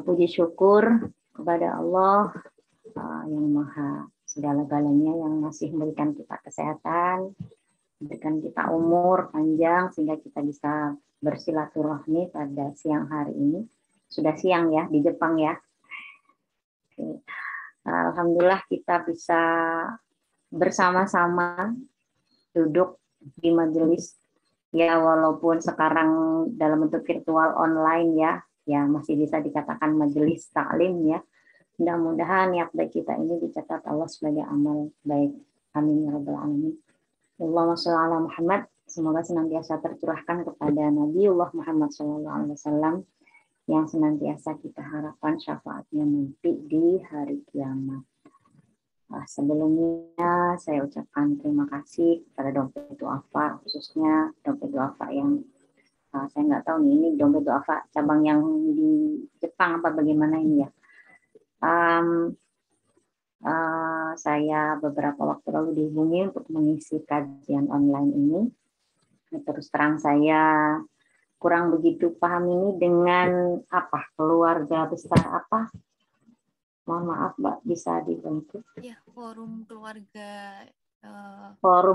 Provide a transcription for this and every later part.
Puji syukur kepada Allah yang Maha segala-galanya, yang masih memberikan kita kesehatan, memberikan kita umur panjang sehingga kita bisa bersilaturahmi pada siang hari ini. Sudah siang ya di Jepang ya. Oke. Alhamdulillah kita bisa bersama-sama duduk di majelis ya, walaupun sekarang dalam bentuk virtual online ya masih bisa dikatakan majelis taklim ya. Mudah-mudahan niat baik kita ini dicatat Allah sebagai amal baik. Amin ya rabbal alamin. Allahumma sholli ala Muhammad. Semoga senantiasa tercurahkan kepada Nabiullah Muhammad SAW yang senantiasa kita harapkan syafaatnya nanti di hari kiamat. Sebelumnya saya ucapkan terima kasih kepada Dompet Duafa, khususnya Dompet Duafa yang saya nggak tahu nih, ini Dompet Duafa cabang yang di Jepang apa bagaimana ini ya. Saya beberapa waktu lalu dihubungi untuk mengisi kajian online ini. Terus terang saya kurang begitu paham ini dengan apa, keluarga besar apa. Mohon maaf Mbak, bisa dibantu? Ya, Forum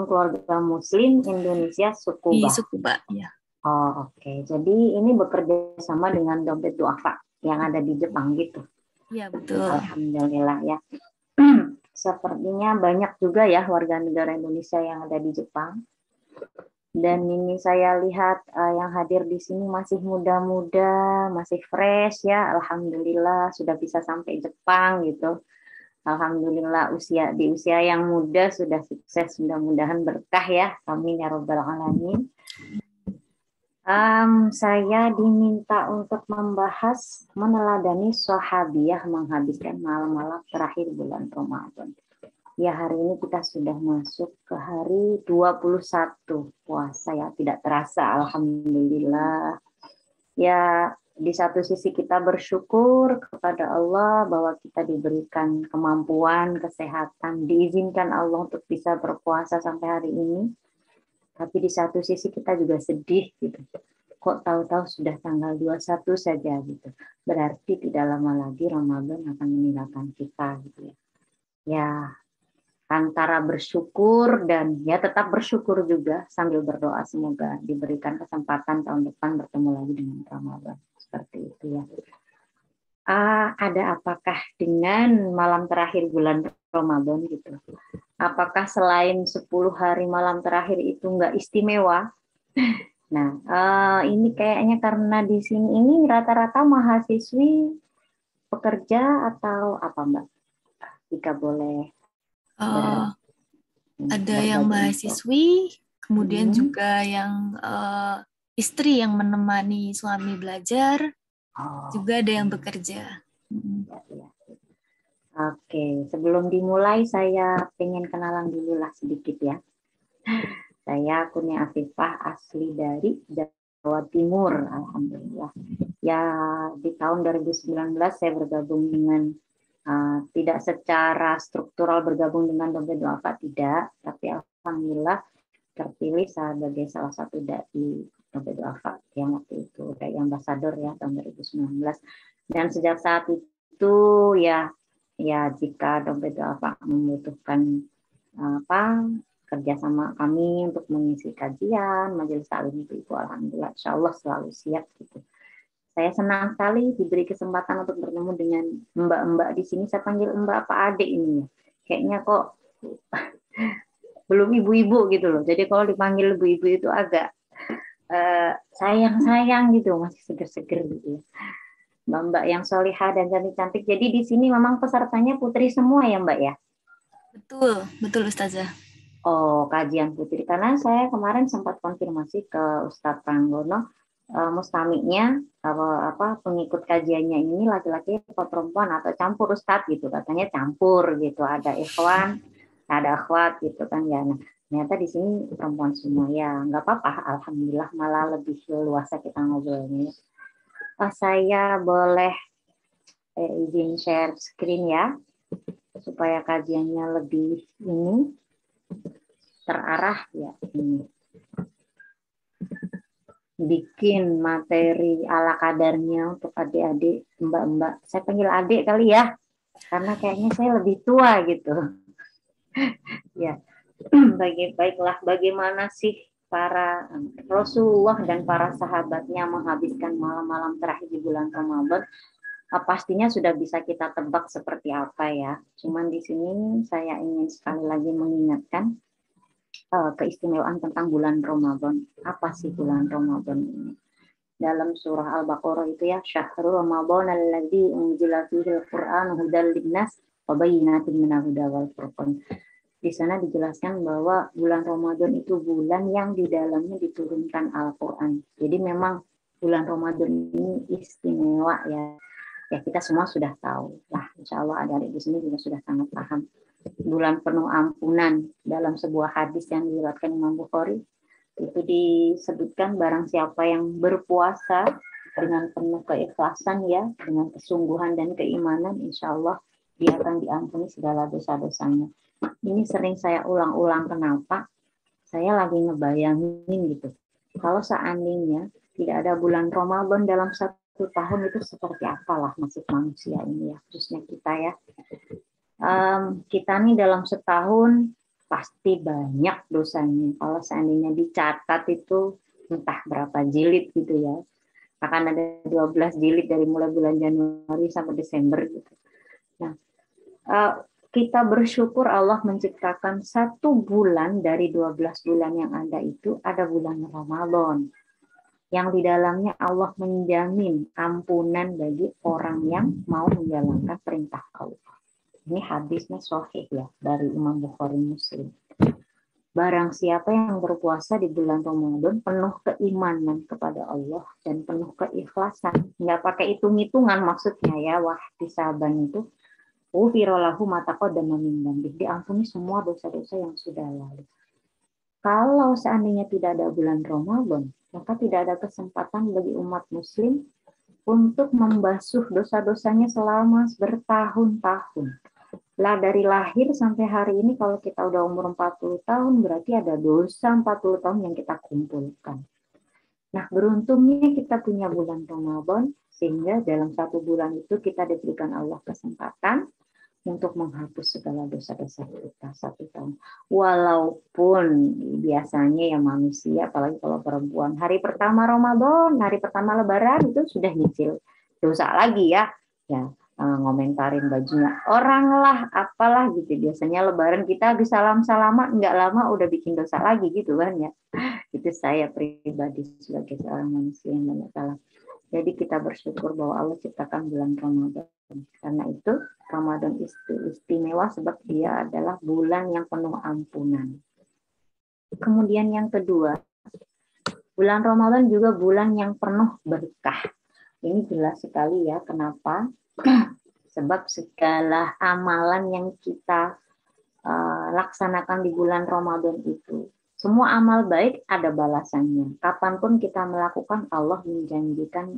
Keluarga Muslim Indonesia di Tsukuba. Tsukuba, ya. Oh, oke. Jadi ini bekerja sama dengan Dompet Duafa yang ada di Jepang gitu. Iya, betul. Alhamdulillah ya. Sepertinya banyak juga ya warga negara Indonesia yang ada di Jepang. Dan ini saya lihat yang hadir di sini masih muda-muda, masih fresh ya. Alhamdulillah sudah bisa sampai Jepang gitu. Alhamdulillah di usia yang muda sudah sukses, mudah-mudahan berkah ya. Amin ya rabbal alamin. Saya diminta untuk membahas meneladani sahabiyah menghabiskan malam-malam terakhir bulan Ramadan. Ya, hari ini kita sudah masuk ke hari 21 puasa ya, tidak terasa alhamdulillah. Ya, di satu sisi kita bersyukur kepada Allah bahwa kita diberikan kemampuan, kesehatan, diizinkan Allah untuk bisa berpuasa sampai hari ini. Tapi di satu sisi kita juga sedih gitu. Kok tahu-tahu sudah tanggal 21 saja gitu. Berarti tidak lama lagi Ramadan akan meninggalkan kita gitu ya. Ya, antara bersyukur dan ya tetap bersyukur juga sambil berdoa semoga diberikan kesempatan tahun depan bertemu lagi dengan Ramadan. Seperti itu ya. Ada apakah dengan malam terakhir bulan Ramadan gitu? Apakah selain 10 hari malam terakhir itu nggak istimewa? Nah, ini kayaknya karena di sini ini rata-rata mahasiswi pekerja atau apa Mbak? Jika boleh. Ada yang mahasiswi, kemudian juga yang istri yang menemani suami belajar, juga ada yang bekerja. Oke, sebelum dimulai saya pengen kenalan dulu lah sedikit ya. Saya Kurnia Afifah, asli dari Jawa Timur, alhamdulillah. Ya, di tahun 2019 saya bergabung dengan tidak secara struktural bergabung dengan Dompet Duafa, tidak, tapi alhamdulillah terpilih sebagai salah satu dai Dompet Duafa yang waktu itu dai ambasador ya tahun 2019. Dan sejak saat itu ya jika Dompet Duafa membutuhkan kerjasama kami untuk mengisi kajian majelis taklim itu alhamdulillah insyaallah selalu siap gitu. Saya senang sekali diberi kesempatan untuk bertemu dengan mbak-mbak di sini. Saya panggil mbak apa adik ini ya. Kayaknya kok belum ibu-ibu gitu loh. Jadi kalau dipanggil ibu-ibu itu agak sayang-sayang gitu, masih seger-seger gitu. Mbak-mbak yang solihah dan cantik-cantik. Jadi di sini memang pesertanya putri semua ya Mbak ya? Betul Ustazah. Oh, kajian putri. Karena saya kemarin sempat konfirmasi ke Ustadz Pranggono, mustamiknya pengikut kajiannya ini laki-laki atau perempuan atau campur Ustadz gitu. Katanya campur gitu. Ada ikhwan, ada akhwat gitu kan ya. Nah, ternyata di sini perempuan semua ya. Nggak apa-apa, alhamdulillah malah lebih luasa kita ngobrolnya. Saya boleh izin share screen ya supaya kajiannya lebih terarah ya ini. bikin materi ala kadarnya untuk adik-adik, mbak-mbak. Saya panggil adik kali ya, karena kayaknya saya lebih tua gitu. Ya, baiklah. Bagaimana sih para Rasulullah dan para sahabatnya menghabiskan malam-malam terakhir di bulan Ramadan? Pastinya sudah bisa kita tebak seperti apa ya. Cuman di sini saya ingin sekali lagi mengingatkan keistimewaan tentang bulan Ramadan. Apa sih bulan Ramadan ini? Dalam surah Al-Baqarah itu ya, syahrul Ramadan alladzi unzila fihi al-Qur'an hudal linnas wa bayyinatin minal huda wal furqan. Di sana dijelaskan bahwa bulan Ramadan itu bulan yang di dalamnya diturunkan Al-Qur'an. Jadi memang bulan Ramadan ini istimewa ya. Ya kita semua sudah tahu. Lah, insya Allah adik-adik di sini juga sudah sangat paham. Bulan penuh ampunan dalam sebuah hadis yang diriwayatkan Imam Bukhari itu disebutkan barang siapa yang berpuasa dengan penuh keikhlasan ya, dengan kesungguhan dan keimanan, insya Allah dia akan diampuni segala dosa-dosanya. Ini sering saya ulang-ulang, kenapa? Saya lagi ngebayangin gitu. Kalau seandainya tidak ada bulan Ramadan dalam satu tahun, itu seperti apalah nasib manusia ini ya, khususnya kita ya. Kita nih dalam setahun pasti banyak dosanya. Kalau seandainya dicatat itu entah berapa jilid gitu ya. Akan ada 12 jilid dari mulai bulan Januari sampai Desember gitu. Nah, kita bersyukur Allah menciptakan satu bulan dari 12 bulan yang ada itu, ada bulan Ramadan. Yang di dalamnya Allah menjamin ampunan bagi orang yang mau menjalankan perintah Allah. Ini hadisnya sahih ya dari Imam Bukhari Muslim. Barang siapa yang berpuasa di bulan Ramadan penuh keimanan kepada Allah dan penuh keikhlasan, nggak pakai hitung-hitungan maksudnya ya, wahtisaban itu, ufirallahu mataqaddama min dzambih, diampuni semua dosa-dosa yang sudah lalu. Kalau seandainya tidak ada bulan Ramadan, maka tidak ada kesempatan bagi umat muslim untuk membasuh dosa-dosanya selama bertahun-tahun. Lah dari lahir sampai hari ini kalau kita udah umur 40 tahun berarti ada dosa 40 tahun yang kita kumpulkan. Nah, beruntungnya kita punya bulan Ramadan sehingga dalam satu bulan itu kita diberikan Allah kesempatan untuk menghapus segala dosa-dosa kita satu tahun. Walaupun biasanya ya manusia, apalagi kalau perempuan, hari pertama Ramadan, hari pertama Lebaran itu sudah nyicil dosa lagi ya. Ya, ngomentarin bajunya orang lah, apalah gitu. Biasanya Lebaran kita habis salam-salaman, nggak lama udah bikin dosa lagi gitu kan ya. Itu saya pribadi sebagai seorang manusia yang banyak salah. Jadi kita bersyukur bahwa Allah ciptakan bulan Ramadan. Karena itu Ramadan istimewa sebab dia adalah bulan yang penuh ampunan. Kemudian yang kedua, bulan Ramadan juga bulan yang penuh berkah. Ini jelas sekali ya, kenapa? Sebab segala amalan yang kita laksanakan di bulan Ramadan itu, semua amal baik ada balasannya. Kapanpun kita melakukan, Allah menjanjikan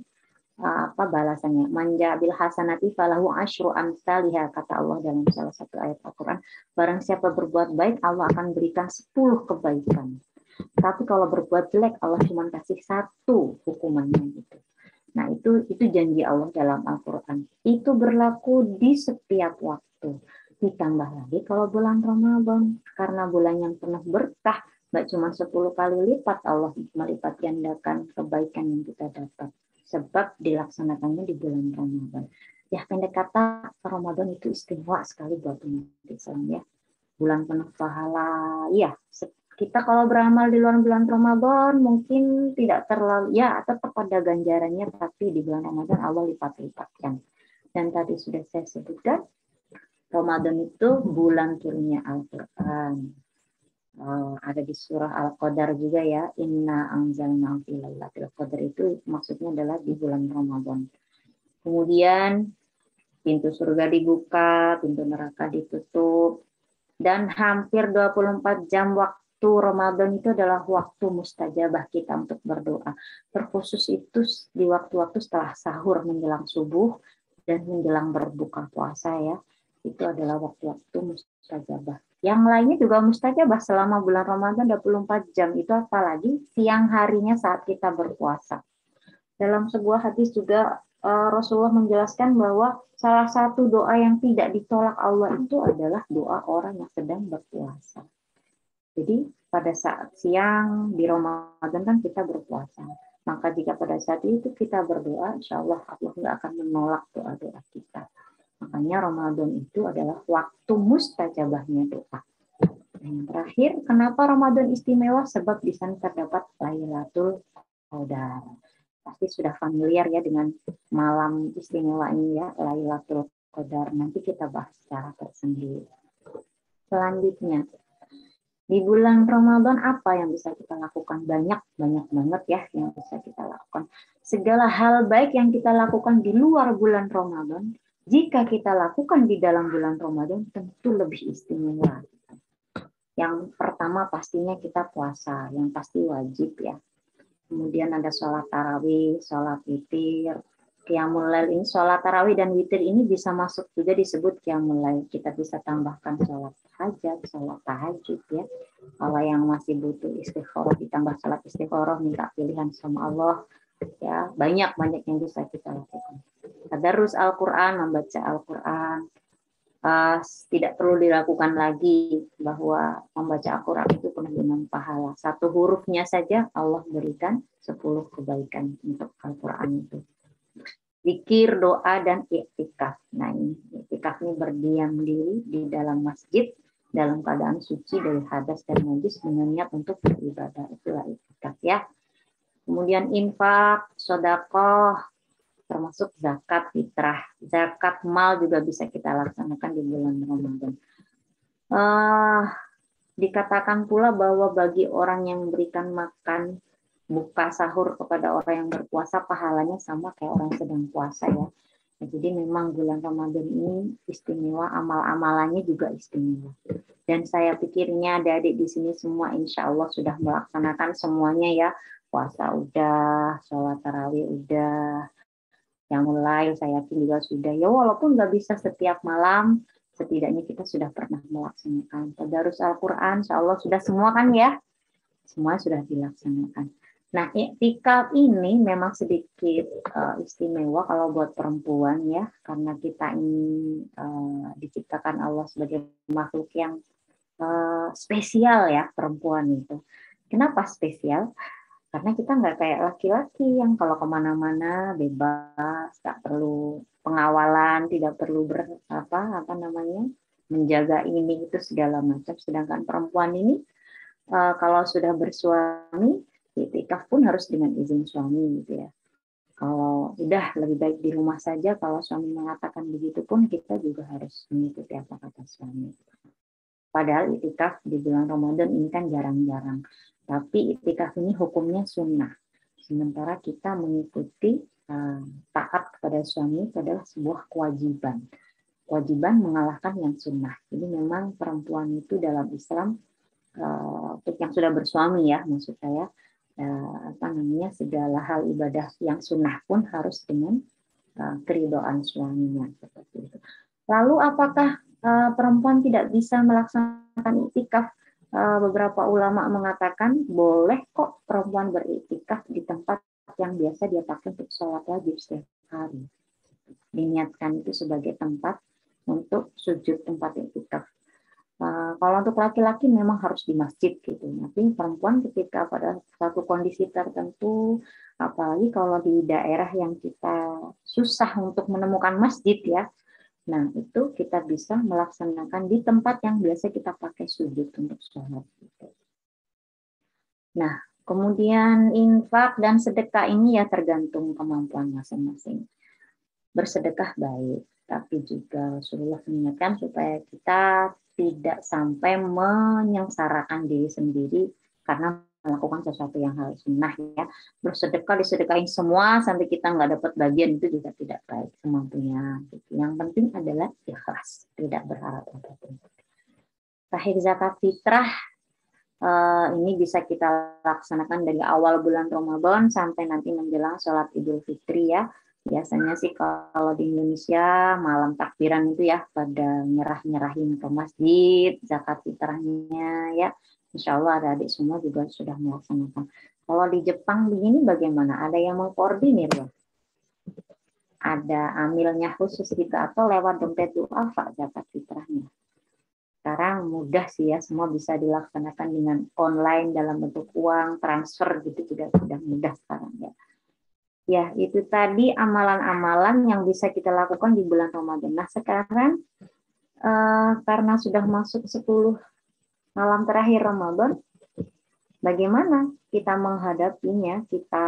balasannya. Manja bil hasanati falahu asyru amsalihha, kata Allah dalam salah satu ayat Al-Quran. Barang siapa berbuat baik, Allah akan berikan 10 kebaikan. Tapi kalau berbuat jelek, Allah cuma kasih 1 hukumannya gitu. Nah, itu janji Allah dalam Al-Quran. Itu berlaku di setiap waktu. Ditambah lagi kalau bulan Ramadan, karena bulan yang penuh berkah, nggak cuma 10 kali lipat Allah melipat gandakan kebaikan yang kita dapat. Sebab dilaksanakannya di bulan Ramadan. Ya, pendek kata, Ramadan itu istimewa sekali buat umat Islam ya. Bulan penuh pahala. Ya, kita kalau beramal di luar bulan Ramadan mungkin tidak terlalu, ya tetap ada ganjarannya, tapi di bulan Ramadan Allah lipat-lipatkan. Dan tadi sudah saya sebutkan, Ramadan itu bulan turunnya Al-Quran. Ada di surah Al-Qadar juga ya, inna anzalnahu fi lailatul qadar, itu maksudnya adalah di bulan Ramadan. Kemudian pintu surga dibuka, pintu neraka ditutup, dan hampir 24 jam waktu Ramadan itu adalah waktu mustajabah kita untuk berdoa. Terkhusus itu di waktu-waktu setelah sahur menjelang subuh dan menjelang berbuka puasa ya. Itu adalah waktu-waktu mustajabah. Yang lainnya juga mustajabah selama bulan Ramadan 24 jam. Itu apalagi siang harinya saat kita berpuasa. Dalam sebuah hadis juga Rasulullah menjelaskan bahwa salah satu doa yang tidak ditolak Allah itu adalah doa orang yang sedang berpuasa. Jadi pada saat siang di Ramadan kan kita berpuasa. Maka jika pada saat itu kita berdoa, insya Allah Allah nggak akan menolak doa-doa kita. Makanya Ramadan itu adalah waktu mustajabahnya doa. Yang terakhir, kenapa Ramadan istimewa? Sebab di sana terdapat Lailatul Qadar. Pasti sudah familiar ya dengan malam istimewa ini ya, Lailatul Qadar. Nanti kita bahas secara tersendiri. Selanjutnya, di bulan Ramadan apa yang bisa kita lakukan? Banyak banget ya yang bisa kita lakukan. Segala hal baik yang kita lakukan di luar bulan Ramadan, jika kita lakukan di dalam bulan Ramadan, tentu lebih istimewa. Yang pertama pastinya kita puasa, yang pasti wajib ya. Kemudian ada sholat tarawih, sholat witir, qiyamul lail. Ini sholat tarawih dan witir ini bisa masuk juga disebut qiyamul lail. Kita bisa tambahkan sholat hajat, sholat tahajud ya. Kalau yang masih butuh istikharah ditambah sholat istikharah, minta pilihan sama Allah ya. Banyak yang bisa kita lakukan. Tadarus Al-Quran, membaca Al-Quran. Tidak perlu dilakukan lagi bahwa membaca Al-Quran itu penuh dengan pahala. Satu hurufnya saja Allah berikan 10 kebaikan untuk Al-Quran itu. Zikir, doa, dan iktikaf. Nah ini, iktikaf ini berdiam diri di dalam masjid dalam keadaan suci dari hadas dan najis dengan niat untuk beribadah. Itulah iktikaf ya. Kemudian infak, sedekah, termasuk zakat fitrah, zakat mal juga bisa kita laksanakan di bulan Ramadan. Dikatakan pula bahwa bagi orang yang memberikan makan buka sahur kepada orang yang berpuasa, pahalanya sama kayak orang sedang puasa ya. Jadi memang bulan Ramadan ini istimewa, amal-amalannya juga istimewa. Dan saya pikirnya adik-adik di sini semua insya Allah sudah melaksanakan semuanya ya. Puasa udah, sholat tarawih udah, yang mulai saya yakin juga sudah ya, walaupun nggak bisa setiap malam, setidaknya kita sudah pernah melaksanakan tadarus Al-Quran, insya Allah sudah semua kan ya, semua sudah dilaksanakan. Nah iktikaf ini memang sedikit istimewa kalau buat perempuan ya, karena kita ini diciptakan Allah sebagai makhluk yang spesial ya, perempuan itu. Kenapa spesial? Karena kita nggak kayak laki-laki yang kalau kemana-mana bebas, nggak perlu pengawalan, tidak perlu menjaga ini itu segala macam. Sedangkan perempuan ini kalau sudah bersuami, iktikaf pun harus dengan izin suami gitu ya. Kalau udah lebih baik di rumah saja, kalau suami mengatakan begitu pun kita juga harus mengikuti apa kata suami. Padahal iktikaf di bulan Ramadan ini kan jarang-jarang. Tapi iktikaf ini hukumnya sunnah. Sementara kita mengikuti taat kepada suami adalah sebuah kewajiban. Kewajiban mengalahkan yang sunnah. Jadi memang perempuan itu dalam Islam untuk yang sudah bersuami ya, maksud saya segala hal ibadah yang sunnah pun harus dengan keridhaan suaminya seperti itu. Lalu apakah perempuan tidak bisa melaksanakan iktikaf? Beberapa ulama mengatakan boleh kok perempuan beriktikaf di tempat yang biasa dia pakai untuk sholat wajib setiap hari. Diniatkan itu sebagai tempat untuk sujud tempat iktikaf. Kalau untuk laki-laki memang harus di masjid gitu. Tapi perempuan ketika pada satu kondisi tertentu, apalagi kalau di daerah yang kita susah untuk menemukan masjid ya, nah, itu kita bisa melaksanakan di tempat yang biasa kita pakai sujud untuk sholat. Nah, kemudian infak dan sedekah ini ya tergantung kemampuan masing-masing. Bersedekah baik, tapi juga Rasulullah mengingatkan supaya kita tidak sampai menyengsarakan diri sendiri karena melakukan sesuatu yang hal sunnah ya. Bersedekah disedekahin semua sampai kita nggak dapat bagian, itu juga tidak baik semampunya. Yang penting adalah ikhlas, tidak berharap apapun. Terakhir zakat fitrah ini bisa kita laksanakan dari awal bulan Ramadan sampai nanti menjelang sholat Idul Fitri ya. Biasanya sih kalau di Indonesia malam takbiran itu ya pada nyerahin ke masjid zakat fitrahnya ya. Insya Allah adik-adik semua juga sudah melaksanakan. Kalau di Jepang begini bagaimana? Ada yang mengkoordinir ya? Ada amilnya khusus gitu atau lewat dompet duafa zakat fitrahnya? Sekarang mudah sih ya, semua bisa dilaksanakan dengan online dalam bentuk uang, transfer gitu juga sudah mudah sekarang ya. Ya, itu tadi amalan-amalan yang bisa kita lakukan di bulan Ramadan. Nah, sekarang karena sudah masuk 10 malam terakhir Ramadan, bagaimana kita menghadapinya? Kita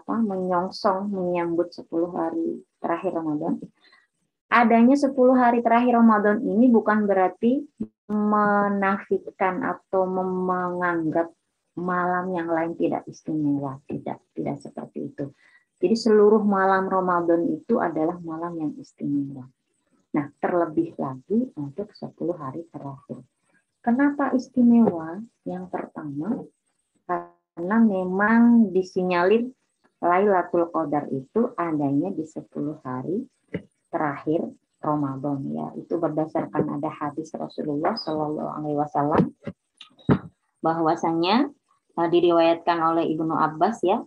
menyongsong menyambut 10 hari terakhir Ramadan. Adanya 10 hari terakhir Ramadan ini bukan berarti menafikan atau menganggap malam yang lain tidak istimewa. Tidak seperti itu. Jadi seluruh malam Ramadan itu adalah malam yang istimewa. Nah, terlebih lagi untuk 10 hari terakhir. Kenapa istimewa? Yang pertama, karena memang disinyalir Lailatul Qadar itu adanya di 10 hari terakhir Ramadan ya. Itu berdasarkan ada hadis Rasulullah Shallallahu Alaihi Wasallam bahwasanya diriwayatkan oleh Ibnu Abbas ya,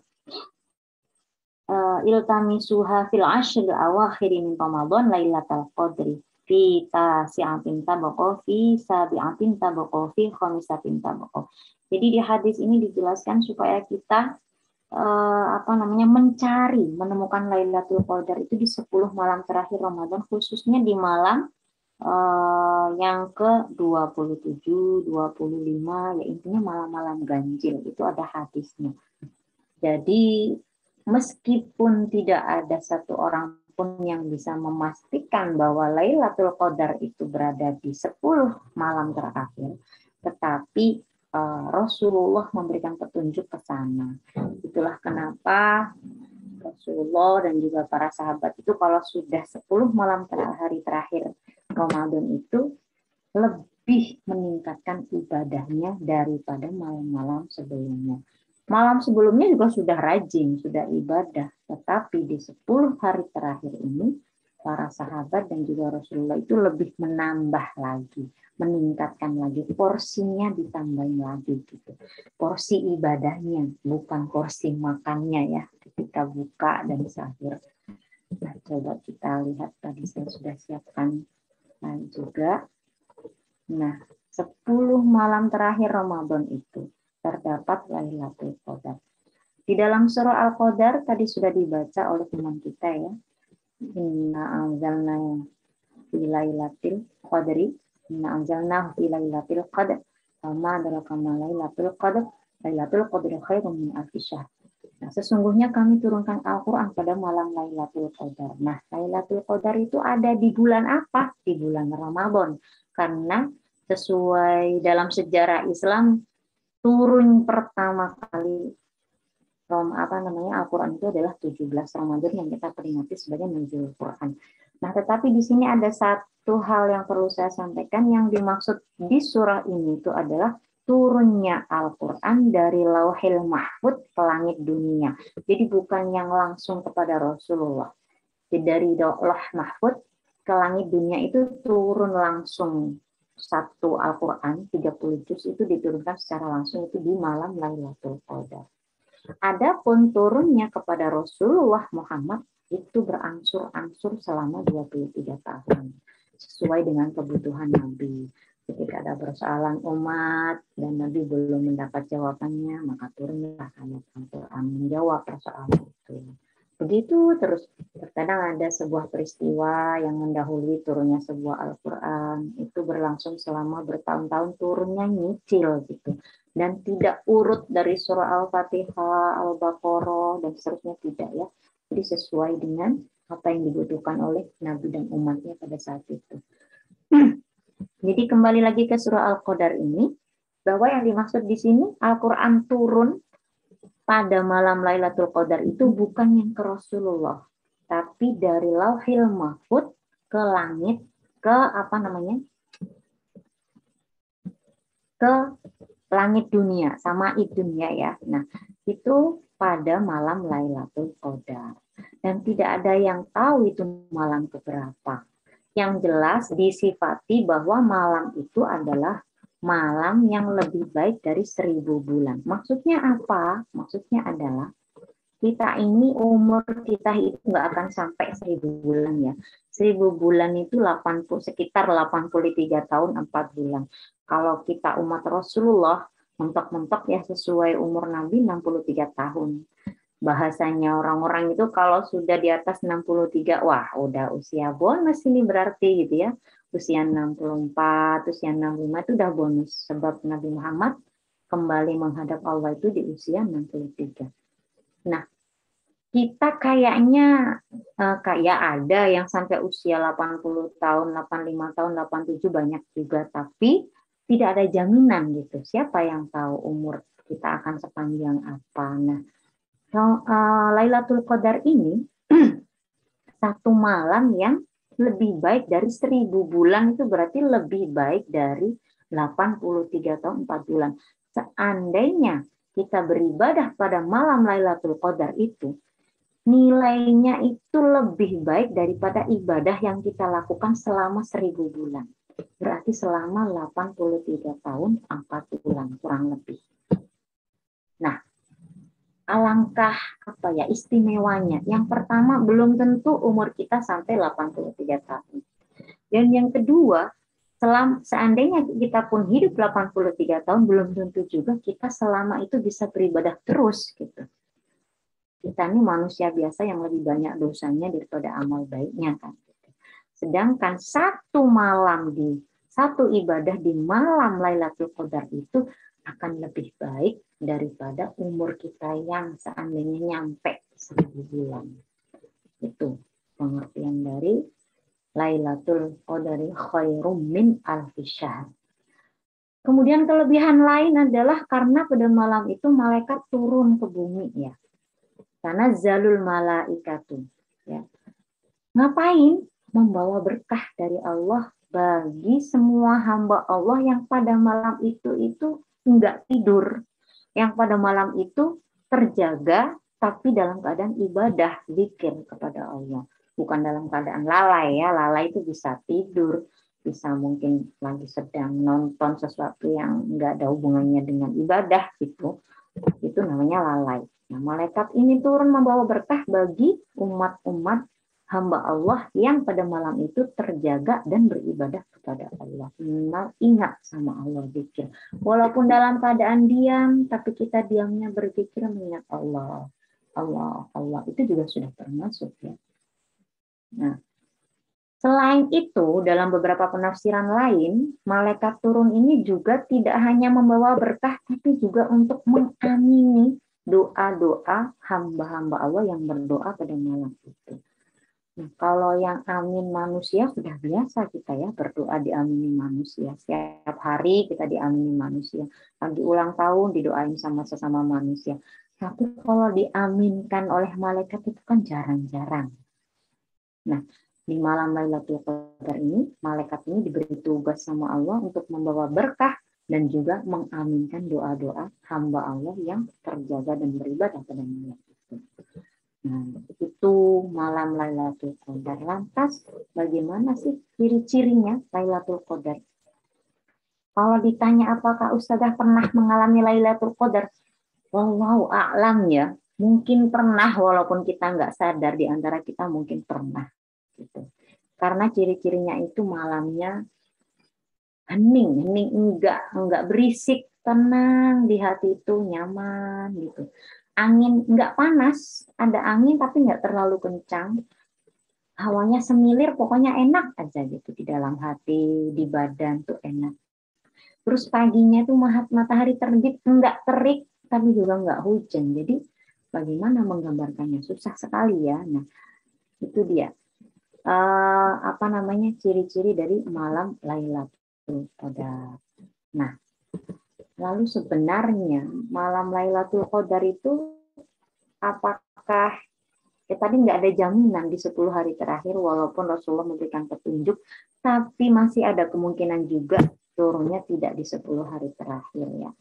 iltamisuha fil ashril awakhir min Ramadan lailatul qadri fi tasi'atin tabaqo fi sabi'atin tabaqo fi khamisatin tabaqo. Jadi di hadis ini dijelaskan supaya kita menemukan Lailatul Qadar itu di 10 malam terakhir Ramadan, khususnya di malam yang ke-27, 25, ya intinya malam-malam ganjil, itu ada hadisnya. Jadi meskipun tidak ada satu orang pun yang bisa memastikan bahwa Lailatul Qadar itu berada di 10 malam terakhir, tetapi Rasulullah memberikan petunjuk ke sana. Itulah kenapa Rasulullah dan juga para sahabat itu kalau sudah 10 malam hari terakhir Ramadan itu lebih meningkatkan ibadahnya daripada malam-malam sebelumnya. Malam sebelumnya juga sudah rajin, sudah ibadah, tetapi di 10 hari terakhir ini para sahabat dan juga Rasulullah itu lebih menambah lagi, meningkatkan lagi, porsinya ditambahin lagi gitu. Porsi ibadahnya, bukan porsi makannya ya, ketika buka dan sahur. Nah, coba kita lihat tadi saya sudah siapkan juga. Nah, 10 malam terakhir Ramadan itu terdapat Lailatul Qadar. Di dalam surah Al-Qadar tadi sudah dibaca oleh teman kita ya. Inna anzalna fi lailatul qadri, inna anzalna fi lailatul qadr. Sama adalah kama Lailatul Qadar. Lailatul Qadri khairun min alfi syahr. Nah, sesungguhnya kami turunkan Al-Quran pada malam Lailatul Qadar. Nah, Lailatul Qadar itu ada di bulan apa? Di bulan Ramadan. Karena sesuai dalam sejarah Islam, turun pertama kali Al-Quran itu adalah 17 Ramadan yang kita peringati sebagai Nuzul Quran. Nah, tetapi di sini ada satu hal yang perlu saya sampaikan, yang dimaksud di surah ini itu adalah turunnya Al-Quran dari Lauhil Mahfud ke langit dunia. Jadi bukan yang langsung kepada Rasulullah. Jadi dari Lauh Mahfud ke langit dunia itu turun langsung. Satu Al-Quran 30 juz itu diturunkan secara langsung itu di malam Lailatul Qadar. Adapun turunnya kepada Rasulullah Muhammad itu berangsur-angsur selama 23 tahun. Sesuai dengan kebutuhan Nabi. Ketika ada persoalan umat dan Nabi belum mendapat jawabannya, maka turunlah ayat Al-Quran menjawab persoalan itu. Begitu terus. Terkadang ada sebuah peristiwa yang mendahului turunnya sebuah Al-Quran. Itu berlangsung selama bertahun-tahun, turunnya nyicil gitu. Dan tidak urut dari surah Al-Fatihah, Al-Baqarah, dan seterusnya, tidak ya. Jadi sesuai dengan apa yang dibutuhkan oleh Nabi dan umatnya pada saat itu. Jadi kembali lagi ke surah Al-Qadar ini, bahwa yang dimaksud di sini Al-Quran turun pada malam Lailatul Qadar itu bukan yang ke Rasulullah, tapi dari Lauhil Mahfud ke langit, ke ke langit dunia, sama dunia ya. Nah, itu pada malam Lailatul Qadar. Dan tidak ada yang tahu itu malam keberapa. Yang jelas disifati bahwa malam itu adalah malam yang lebih baik dari 1000 bulan. Maksudnya apa? Maksudnya adalah kita ini umur kita itu nggak akan sampai 1000 bulan ya. 1000 bulan itu sekitar 83 tahun 4 bulan. Kalau kita umat Rasulullah, mentok-mentok ya sesuai umur Nabi 63 tahun. Bahasanya orang-orang itu kalau sudah di atas 63, wah udah usia bonus ini berarti gitu ya. Usia 64, usia 65 itu udah bonus. Sebab Nabi Muhammad kembali menghadap Allah itu di usia 63. Nah, kita kayaknya kayak ada yang sampai usia 80 tahun, 85 tahun, 87 banyak juga. Tapi tidak ada jaminan gitu. Siapa yang tahu umur kita akan sepanjang apa. Nah, Lailatul Qadar ini satu malam yang lebih baik dari 1000 bulan, itu berarti lebih baik dari 83 tahun 4 bulan. Seandainya kita beribadah pada malam Lailatul Qadar itu, nilainya itu lebih baik daripada ibadah yang kita lakukan selama 1000 bulan. Berarti selama 83 tahun 4 bulan kurang lebih. Nah, alangkah istimewanya. Yang pertama, belum tentu umur kita sampai 83 tahun. Dan yang kedua, seandainya kita pun hidup 83 tahun, belum tentu juga kita selama itu bisa beribadah terus gitu. Kita ini manusia biasa yang lebih banyak dosanya daripada amal baiknya kan. Sedangkan satu ibadah di malam Lailatul Qadar itu akan lebih baik daripada umur kita yang seandainya nyampe 1000 bulan. Itu pengertian dari Lailatul Qadari khairum min alfi syahr. Kemudian kelebihan lain adalah karena pada malam itu malaikat turun ke bumi ya. Karena zalul malaikatu ya. Ngapain? Membawa berkah dari Allah bagi semua hamba Allah yang pada malam itu enggak tidur, yang pada malam itu terjaga tapi dalam keadaan ibadah, zikir kepada Allah, bukan dalam keadaan lalai ya. Lalai itu bisa tidur, bisa mungkin lagi sedang nonton sesuatu yang enggak ada hubungannya dengan ibadah gitu. Itu namanya lalai. Nah, malaikat ini turun membawa berkah bagi umat-umat hamba Allah yang pada malam itu terjaga dan beribadah kepada Allah. Ingat sama Allah, zikir. Walaupun dalam keadaan diam, tapi kita diamnya berzikir mengingat Allah. Allah. Itu juga sudah termasuk ya. Nah, selain itu, dalam beberapa penafsiran lain, malaikat turun ini juga tidak hanya membawa berkah, tapi juga untuk mengamini doa-doa hamba-hamba Allah yang berdoa pada malam itu. Nah, kalau yang amin manusia sudah biasa kita ya, berdoa diamini manusia. Setiap hari kita diamini manusia. Pagi ulang tahun didoain sama sesama manusia. Tapi kalau diaminkan oleh malaikat itu kan jarang-jarang. Nah, di malam Lailatul Qadar ini, malaikat ini diberi tugas sama Allah untuk membawa berkah dan juga mengaminkan doa-doa hamba Allah yang terjaga dan beribadah pada malam itu. Nah, itu malam Lailatul Qadar. Lantas, bagaimana sih ciri-cirinya Lailatul Qadar? Kalau ditanya apakah Ustazah pernah mengalami Lailatul Qadar? Wallahu a'lam ya. Mungkin pernah, walaupun kita nggak sadar, di antara kita mungkin pernah. Gitu. Karena ciri-cirinya itu malamnya hening, enggak berisik, tenang di hati itu, nyaman gitu. Angin nggak panas, ada angin tapi nggak terlalu kencang. Hawanya semilir, pokoknya enak aja gitu di dalam hati, di badan tuh enak. Terus paginya tuh matahari terbit, nggak terik tapi juga nggak hujan. Jadi bagaimana menggambarkannya? Susah sekali ya. Nah, itu dia. Ciri-ciri dari malam Lailatul Qadar. Nah, lalu sebenarnya malam Lailatul Qadar itu apakah tadi nggak ada jaminan di 10 hari terakhir, walaupun Rasulullah memberikan petunjuk, tapi masih ada kemungkinan juga turunnya tidak di 10 hari terakhir ya.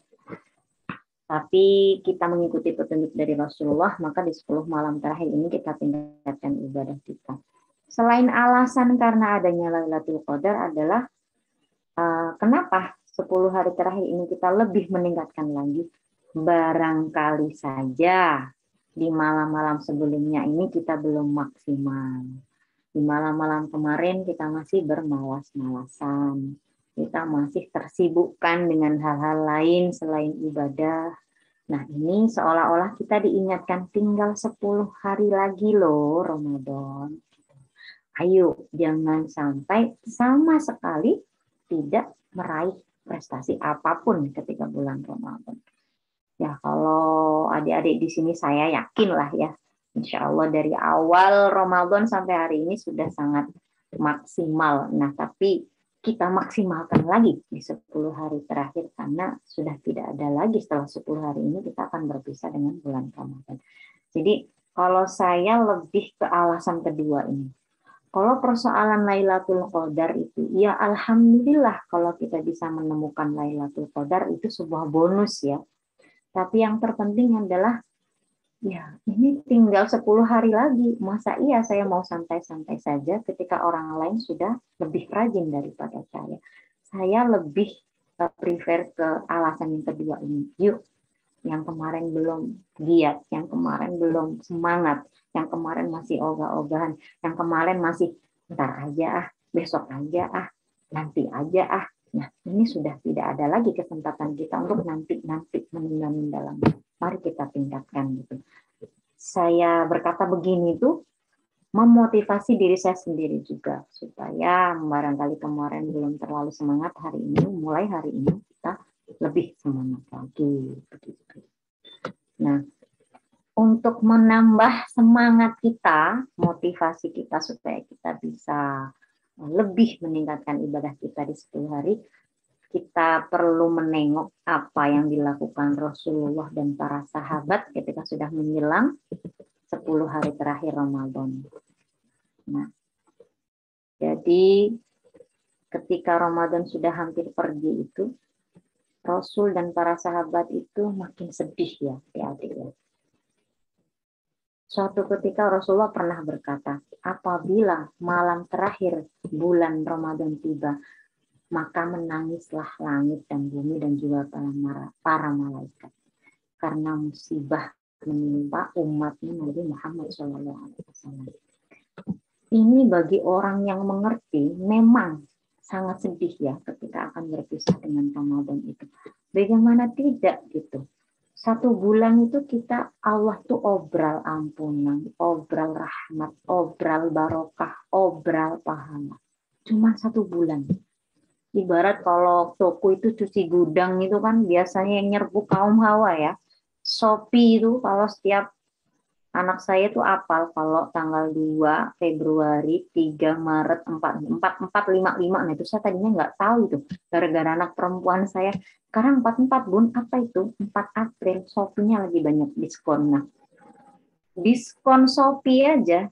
Tapi kita mengikuti petunjuk dari Rasulullah, maka di 10 malam terakhir ini kita tingkatkan ibadah kita. Selain alasan karena adanya Lailatul Qadar adalah kenapa 10 hari terakhir ini kita lebih meningkatkan lagi. Barangkali saja di malam-malam sebelumnya ini kita belum maksimal. Di malam-malam kemarin kita masih bermalas-malasan. Kita masih tersibukkan dengan hal-hal lain selain ibadah. Nah, ini seolah-olah kita diingatkan tinggal 10 hari lagi loh Ramadan. Ayo, jangan sampai sama sekali tidak meraih prestasi apapun ketika bulan Ramadan. Ya, kalau adik-adik di sini saya yakin lah ya, insya Allah dari awal Ramadan sampai hari ini sudah sangat maksimal. Nah, tapi kita maksimalkan lagi di 10 hari terakhir karena sudah tidak ada lagi setelah 10 hari ini kita akan berpisah dengan bulan Ramadan. Jadi kalau saya lebih ke alasan kedua ini. Kalau persoalan Lailatul Qadar itu, ya alhamdulillah kalau kita bisa menemukan Lailatul Qadar itu sebuah bonus ya. Tapi yang terpenting adalah, ya ini tinggal 10 hari lagi. Masa iya saya mau santai-santai saja ketika orang lain sudah lebih rajin daripada saya. Saya lebih prefer ke alasan yang kedua ini. Yuk, yang kemarin belum giat, yang kemarin belum semangat, yang kemarin masih ogah-ogahan, yang kemarin masih ntar aja besok aja nanti aja Nah, ini sudah tidak ada lagi kesempatan kita untuk nanti menunda dalam. Mari kita tingkatkan gitu. Saya berkata begini tuh memotivasi diri saya sendiri juga supaya barangkali kemarin belum terlalu semangat, hari ini mulai hari ini kita lebih semangat lagi begitu. Nah, untuk menambah semangat kita, motivasi kita supaya kita bisa lebih meningkatkan ibadah kita di 10 hari, kita perlu menengok apa yang dilakukan Rasulullah dan para sahabat ketika sudah menjelang 10 hari terakhir Ramadan. Nah, jadi ketika Ramadan sudah hampir pergi itu, Rasul dan para sahabat itu makin sedih ya, adik-adik. Suatu ketika Rasulullah pernah berkata, apabila malam terakhir bulan Ramadan tiba, maka menangislah langit dan bumi dan juga para malaikat. Karena musibah menimpa umatnya Nabi Muhammad SAW. Ini bagi orang yang mengerti memang sangat sedih ya ketika akan berpisah dengan Ramadan itu. Bagaimana tidak gitu. 1 bulan itu kita Allah tuh obral ampunan, obral rahmat, obral barokah, obral pahala. Cuma 1 bulan. Ibarat kalau toko itu cuci gudang itu kan biasanya yang nyerbu kaum hawa ya. Shopee itu kalau setiap anak saya tuh apal kalau tanggal 2 Februari, 3 Maret, 4, nah itu saya tadinya nggak tahu itu. Gara-gara anak perempuan saya. Sekarang 44 Bun, apa itu? 4 April, Shopee-nya lagi banyak diskon. Nah, diskon Shopee aja,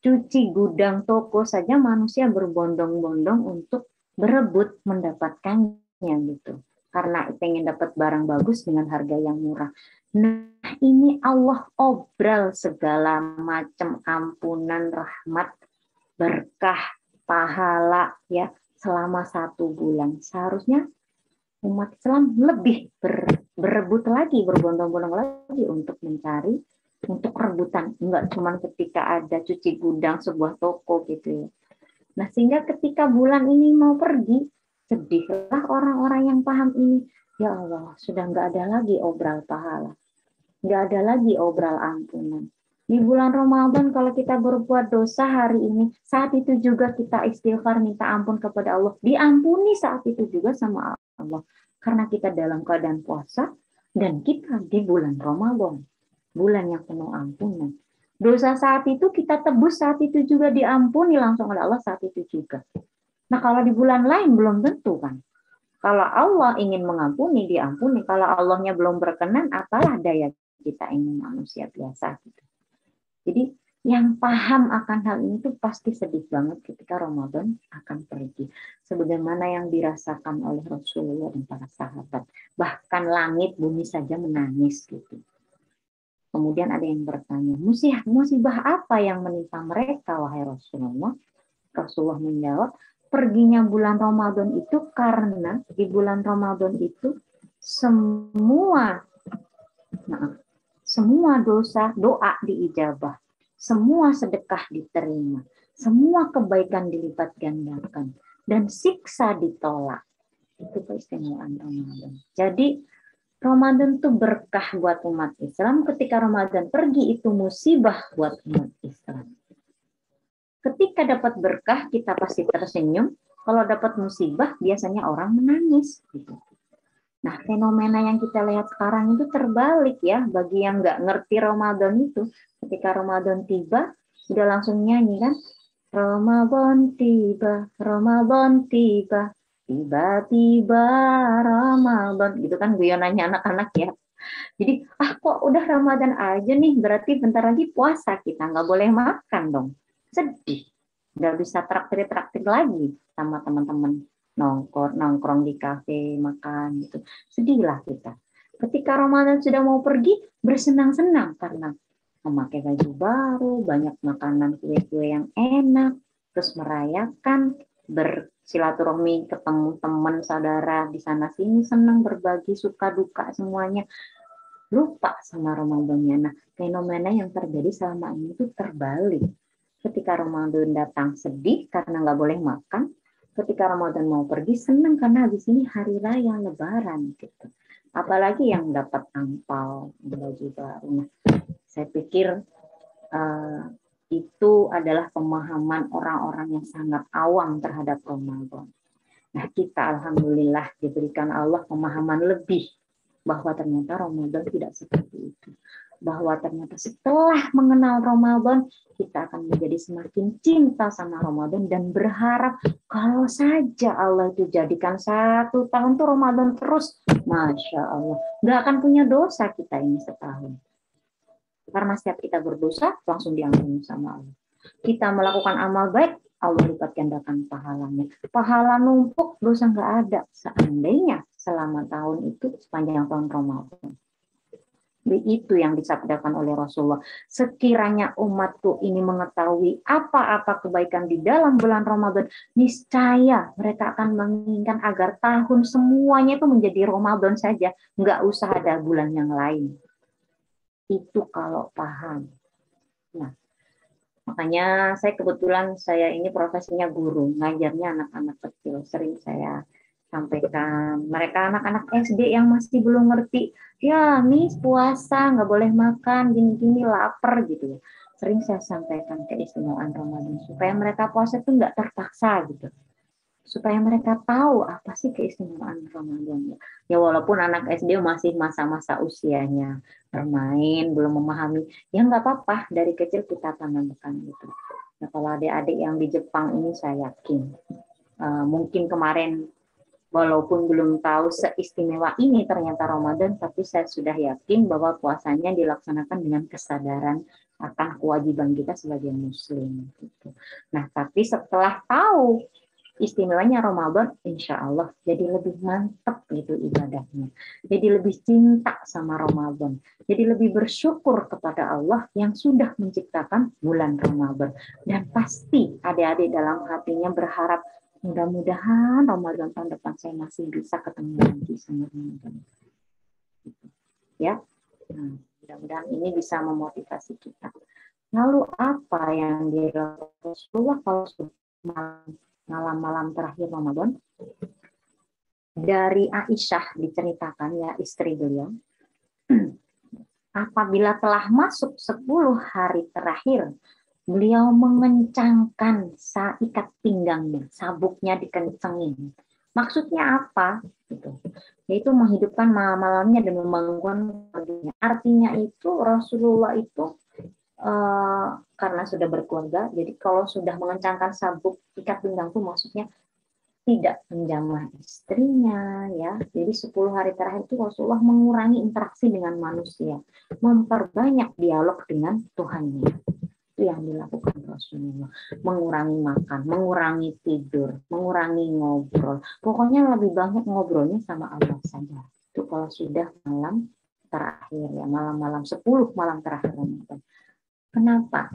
cuci gudang toko saja manusia berbondong-bondong untuk berebut mendapatkannya gitu. Karena pengen dapat barang bagus dengan harga yang murah. Nah, ini Allah obral segala macam ampunan, rahmat, berkah, pahala ya selama 1 bulan. Seharusnya umat Islam lebih berebut lagi, berbondong-bondong lagi untuk mencari, untuk rebutan. Enggak cuma ketika ada cuci gudang sebuah toko gitu ya. Nah, sehingga ketika bulan ini mau pergi, sedihlah orang-orang yang paham ini. Ya Allah, sudah enggak ada lagi obral pahala. Enggak ada lagi obral ampunan. Di bulan Ramadan kalau kita berbuat dosa hari ini, saat itu juga kita istighfar minta ampun kepada Allah. Diampuni saat itu juga sama Allah. Karena kita dalam keadaan puasa dan kita di bulan Ramadan. Bulan yang penuh ampunan. Dosa saat itu kita tebus saat itu juga diampuni langsung oleh Allah saat itu juga. Nah kalau di bulan lain belum tentu kan. Kalau Allah ingin mengampuni, diampuni. Kalau Allahnya belum berkenan, apalah daya kita ini manusia biasa gitu. Jadi Yang paham akan hal ini tuh pasti sedih banget ketika Ramadan akan pergi. Sebagaimana yang dirasakan oleh Rasulullah dan para sahabat. Bahkan langit bumi saja menangis gitu. Kemudian ada yang bertanya, musibah apa yang menimpa mereka, wahai Rasulullah? Rasulullah menjawab, perginya bulan Ramadan itu karena di bulan Ramadan itu semua doa diijabah, semua sedekah diterima, semua kebaikan dilipat gandakan, dan siksa ditolak. Itu keistimewaan Ramadan. Jadi Ramadan itu berkah buat umat Islam. Ketika Ramadan pergi itu musibah buat umat Islam. Ketika dapat berkah kita pasti tersenyum. Kalau dapat musibah biasanya orang menangis. Gitu. Nah, fenomena yang kita lihat sekarang itu terbalik ya. Bagi yang nggak ngerti Ramadan itu, ketika Ramadan tiba, sudah langsung nyanyi kan? Ramadan tiba, Ramadan tiba, tiba-tiba Ramadan. Gitu kan guyonannya anak-anak ya. Jadi, kok udah Ramadan aja nih, berarti bentar lagi puasa kita. Nggak boleh makan dong. Sedih. Nggak bisa traktir-traktir lagi sama teman-teman. Nongkrong di kafe, makan gitu. Sedihlah kita. Ketika Ramadan sudah mau pergi, bersenang-senang karena memakai baju baru, banyak makanan kue-kue yang enak, terus merayakan, bersilaturahmi, ketemu teman, saudara di sana sini, senang berbagi suka duka semuanya. Lupa sama Ramadannya. Nah, fenomena yang terjadi selama ini itu terbalik. Ketika Ramadan datang sedih karena nggak boleh makan, ketika Ramadan mau pergi senang karena habis ini hari raya Lebaran gitu. Apalagi yang dapat angpau, baju baru. Nah, saya pikir itu adalah pemahaman orang-orang yang sangat awam terhadap Ramadan. Nah, kita alhamdulillah diberikan Allah pemahaman lebih bahwa ternyata Ramadan tidak seperti itu. Bahwa ternyata setelah mengenal Ramadan, kita akan menjadi semakin cinta sama Ramadan dan berharap kalau saja Allah itu jadikan 1 tahun tuh Ramadan terus, Masya Allah, nggak akan punya dosa kita ini setahun. Karena setiap kita berdosa, langsung diampuni sama Allah. Kita melakukan amal baik, Allah lipat gandakan pahalanya. Pahala numpuk, dosa nggak ada. Seandainya selama tahun itu sepanjang tahun Ramadan. Itu yang disabdakan oleh Rasulullah. Sekiranya umatku ini mengetahui apa-apa kebaikan di dalam bulan Ramadan, niscaya mereka akan menginginkan agar tahun semuanya itu menjadi Ramadan saja, nggak usah ada bulan yang lain. Itu kalau paham. Nah, makanya saya ini profesinya guru, ngajarnya anak-anak kecil. Sering saya sampaikan, mereka anak-anak SD yang masih belum ngerti, ya Miss puasa, nggak boleh makan, gini-gini, lapar gitu ya. Sering saya sampaikan keistimewaan Ramadan, supaya mereka puasa itu nggak terpaksa gitu. Supaya mereka tahu apa sih keistimewaan Ramadan. Ya walaupun anak SD masih masa-masa usianya bermain, belum memahami, ya nggak apa-apa, dari kecil kita tanamkan gitu. Nah, kalau adik-adik yang di Jepang ini saya yakin, mungkin kemarin walaupun belum tahu seistimewa ini ternyata Ramadan, tapi saya sudah yakin bahwa puasanya dilaksanakan dengan kesadaran akan kewajiban kita sebagai Muslim. Gitu. Nah, tapi setelah tahu istimewanya Ramadan, insya Allah jadi lebih mantap gitu ibadahnya. Jadi lebih cinta sama Ramadan. Jadi lebih bersyukur kepada Allah yang sudah menciptakan bulan Ramadan. Dan pasti adik-adik dalam hatinya berharap, mudah-mudahan Ramadan tahun depan saya masih bisa ketemu lagi sama Ramadan. Ya, nah, mudah-mudahan ini bisa memotivasi kita. Lalu apa yang dilakukan Rasulullah kalau malam-malam terakhir Ramadan? Dari Aisyah diceritakan, ya istri beliau, apabila telah masuk 10 hari terakhir, beliau mengencangkan ikat pinggangnya, sabuknya dikencengin. Maksudnya apa? Gitu. Yaitu menghidupkan malam-malamnya dan membangun paginya. Artinya itu Rasulullah itu karena sudah berkeluarga, jadi kalau sudah mengencangkan sabuk ikat pinggang itu maksudnya tidak menjamah istrinya, ya. Jadi 10 hari terakhir itu Rasulullah mengurangi interaksi dengan manusia, memperbanyak dialog dengan Tuhannya. Itu yang dilakukan Rasulullah. Mengurangi makan, mengurangi tidur, mengurangi ngobrol. Pokoknya lebih banyak ngobrolnya sama Allah saja. Itu kalau sudah malam terakhir ya, malam-malam 10 malam terakhir Ramadan. Kenapa?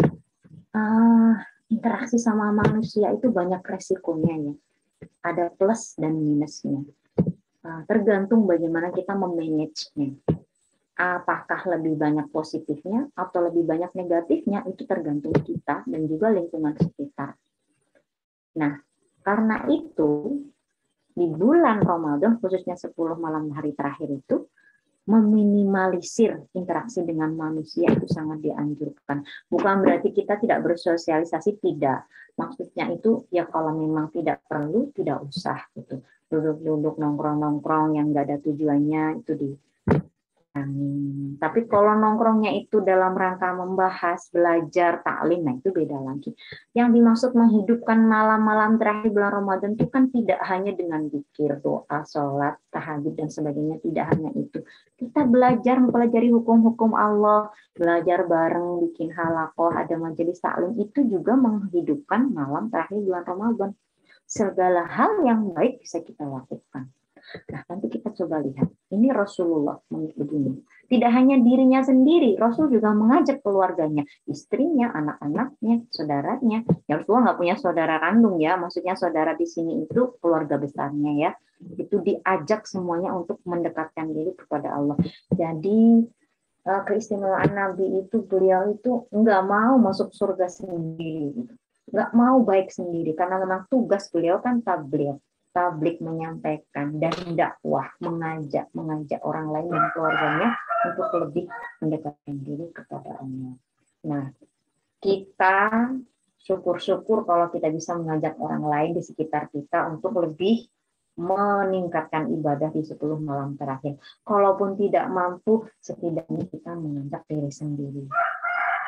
Interaksi sama manusia itu banyak resikonya ya. Ada plus dan minusnya. Tergantung bagaimana kita memanagenya. Apakah lebih banyak positifnya atau lebih banyak negatifnya, itu tergantung kita dan juga lingkungan sekitar. Nah, karena itu di bulan Ramadan, khususnya 10 malam hari terakhir itu, meminimalisir interaksi dengan manusia itu sangat dianjurkan. Bukan berarti kita tidak bersosialisasi, tidak. Maksudnya itu ya kalau memang tidak perlu, tidak usah gitu. Duduk-duduk nongkrong-nongkrong yang nggak ada tujuannya itu di. Tapi kalau nongkrongnya itu dalam rangka membahas, belajar, taklim, nah itu beda lagi. Yang dimaksud menghidupkan malam-malam terakhir bulan Ramadan itu kan tidak hanya dengan zikir, doa, sholat, tahajud, dan sebagainya. Tidak hanya itu. Kita belajar, mempelajari hukum-hukum Allah, belajar bareng, bikin halakoh, ada majelis taklim, itu juga menghidupkan malam terakhir bulan Ramadan. Segala hal yang baik bisa kita lakukan. Nah, nanti kita coba lihat. Ini Rasulullah begini. Tidak hanya dirinya sendiri, Rasul juga mengajak keluarganya, istrinya, anak-anaknya, saudaranya. Ya Rasulullah nggak punya saudara kandung ya, maksudnya saudara di sini itu keluarga besarnya ya. Itu diajak semuanya untuk mendekatkan diri kepada Allah. Jadi keistimewaan Nabi itu, beliau itu nggak mau masuk surga sendiri, nggak mau baik sendiri, karena memang tugas beliau kan tablik menyampaikan dan dakwah, mengajak orang lain dan keluarganya untuk lebih mendekatkan diri kepada Allah. Nah, kita syukur-syukur kalau kita bisa mengajak orang lain di sekitar kita untuk lebih meningkatkan ibadah di 10 malam terakhir. Kalaupun tidak mampu, setidaknya kita mengajak diri sendiri.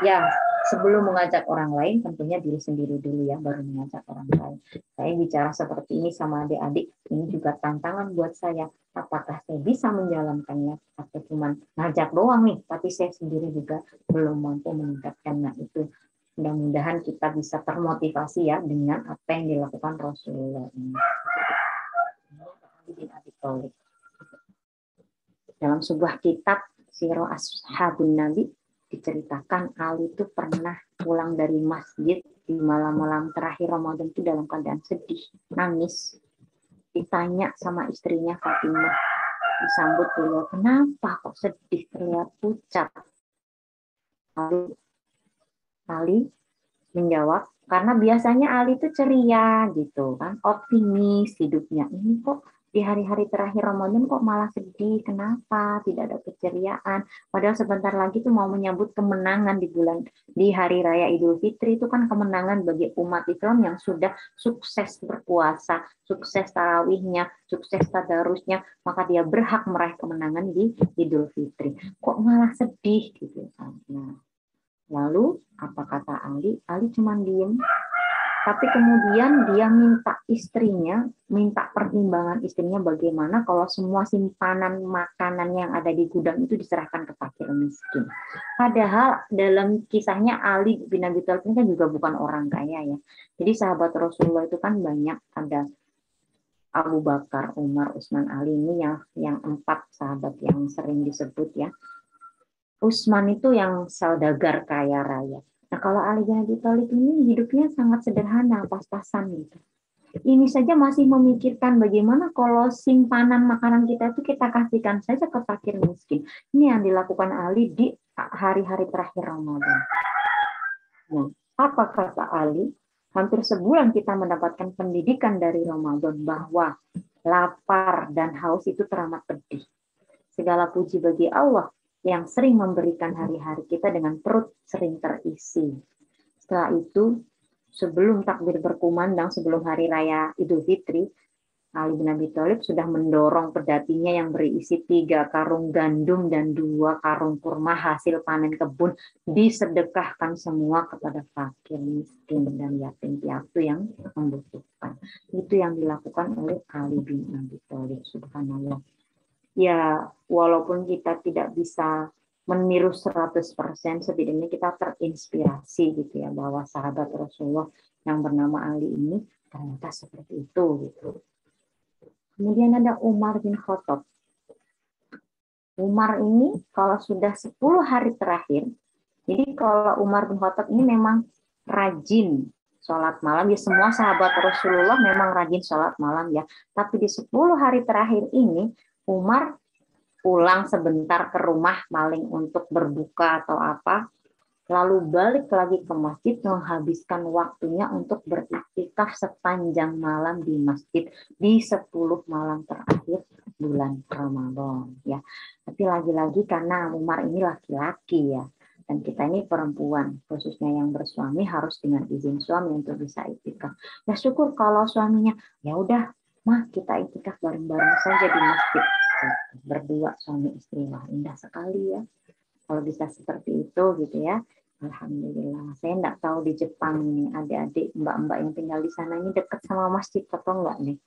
Ya, sebelum mengajak orang lain, tentunya diri sendiri dulu ya, baru mengajak orang lain. Saya bicara seperti ini sama adik-adik, ini juga tantangan buat saya. Apakah saya bisa menjalankannya atau cuma ngajak doang nih, tapi saya sendiri juga belum mampu meningkatkan. Nah itu, mudah-mudahan kita bisa termotivasi ya dengan apa yang dilakukan Rasulullah ini. Dalam sebuah kitab Sirah Ashabun Nabi, diceritakan Ali itu pernah pulang dari masjid di malam-malam terakhir Ramadan itu dalam keadaan sedih, nangis. Ditanya sama istrinya Fatimah, disambut beliau, kenapa kok sedih, terlihat pucat. Lalu Ali menjawab, karena biasanya Ali itu ceria gitu kan, optimis hidupnya. Ini kok di hari-hari terakhir Ramadan kok malah sedih, kenapa? Tidak ada keceriaan. Padahal sebentar lagi tuh mau menyambut kemenangan di hari raya Idul Fitri, itu kan kemenangan bagi umat Islam yang sudah sukses berpuasa, sukses tarawihnya, sukses tadarusnya, maka dia berhak meraih kemenangan di Idul Fitri. Kok malah sedih gitu kan. Nah, lalu apa kata Ali? Ali cuma diem. Tapi kemudian dia minta pertimbangan istrinya bagaimana kalau semua simpanan makanan yang ada di gudang itu diserahkan ke fakir miskin. Padahal dalam kisahnya Ali bin Abi Thalib ini kan juga bukan orang kaya ya. Jadi sahabat Rasulullah itu kan banyak, ada Abu Bakar, Umar, Utsman, Ali, ini yang 4 sahabat yang sering disebut ya. Utsman itu yang saudagar kaya raya. Nah, kalau Ali bin Abi Thalib ini hidupnya sangat sederhana, pas-pasan gitu. Ini saja masih memikirkan bagaimana kalau simpanan makanan kita itu kita kasihkan saja ke fakir miskin. Ini yang dilakukan Ali di hari-hari terakhir Ramadan. Nah, apa kata Ali? Hampir sebulan kita mendapatkan pendidikan dari Ramadan bahwa lapar dan haus itu teramat pedih. Segala puji bagi Allah yang sering memberikan hari-hari kita dengan perut sering terisi. Setelah itu, sebelum takbir berkumandang, sebelum hari raya Idul Fitri, Ali bin Abi Thalib sudah mendorong pedatinya yang berisi 3 karung gandum dan 2 karung kurma hasil panen kebun, disedekahkan semua kepada fakir, miskin, dan yatim piatu yang membutuhkan. Itu yang dilakukan oleh Ali bin Abi Thalib, subhanallah. Ya, walaupun kita tidak bisa meniru 100%, setidaknya kita terinspirasi gitu ya, bahwa sahabat Rasulullah yang bernama Ali ini ternyata seperti itu gitu. Kemudian ada Umar bin Khattab. Umar ini kalau sudah 10 hari terakhir, jadi kalau Umar bin Khattab ini memang rajin sholat malam, ya semua sahabat Rasulullah memang rajin sholat malam ya, tapi di 10 hari terakhir ini Umar pulang sebentar ke rumah paling untuk berbuka atau apa, lalu balik lagi ke masjid, menghabiskan waktunya untuk beriktikaf sepanjang malam di masjid di 10 malam terakhir bulan Ramadan ya. Tapi lagi-lagi karena Umar ini laki-laki ya, dan kita ini perempuan, khususnya yang bersuami harus dengan izin suami untuk bisa iktikaf. Ya syukur kalau suaminya, ya udah mah kita iktikaf bareng-bareng saja di masjid. Berdua suami istri, lah indah sekali ya kalau bisa seperti itu gitu ya. Alhamdulillah. Saya enggak tahu di Jepang nih adik-adik mbak-mbak yang tinggal di sana ini dekat sama masjid atau enggak nih?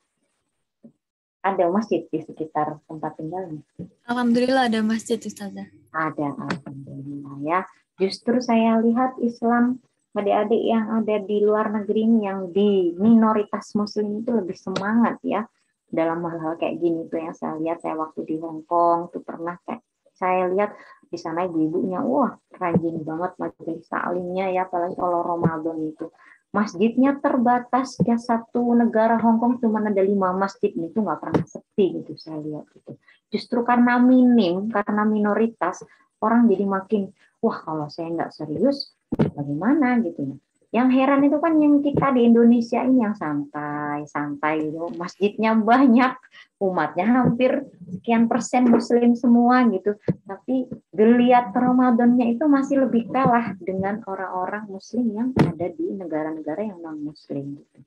Ada masjid di sekitar tempat tinggalnya? Alhamdulillah ada masjid, Ustazah. Ada, alhamdulillah ya. Justru saya lihat Islam adik-adik yang ada di luar negeri ini, yang di minoritas muslim itu lebih semangat ya dalam hal-hal kayak gini tuh. Yang saya lihat, saya waktu di Hong Kong tuh pernah kayak saya lihat di sana ibu-ibunya wah rajin banget majelis taklimnya ya, apalagi kalau Ramadan itu masjidnya terbatas ya, satu negara Hong Kong cuma ada 5 masjid, itu nggak pernah sepi gitu saya lihat gitu. Justru karena minim, karena minoritas, orang jadi makin wah kalau saya nggak serius bagaimana gitu. Yang heran itu kan yang kita di Indonesia ini yang santai-santai gitu. Masjidnya banyak, umatnya hampir sekian persen muslim semua gitu. Tapi geliat Ramadannya itu masih lebih kalah dengan orang-orang muslim yang ada di negara-negara yang non-muslim gitu.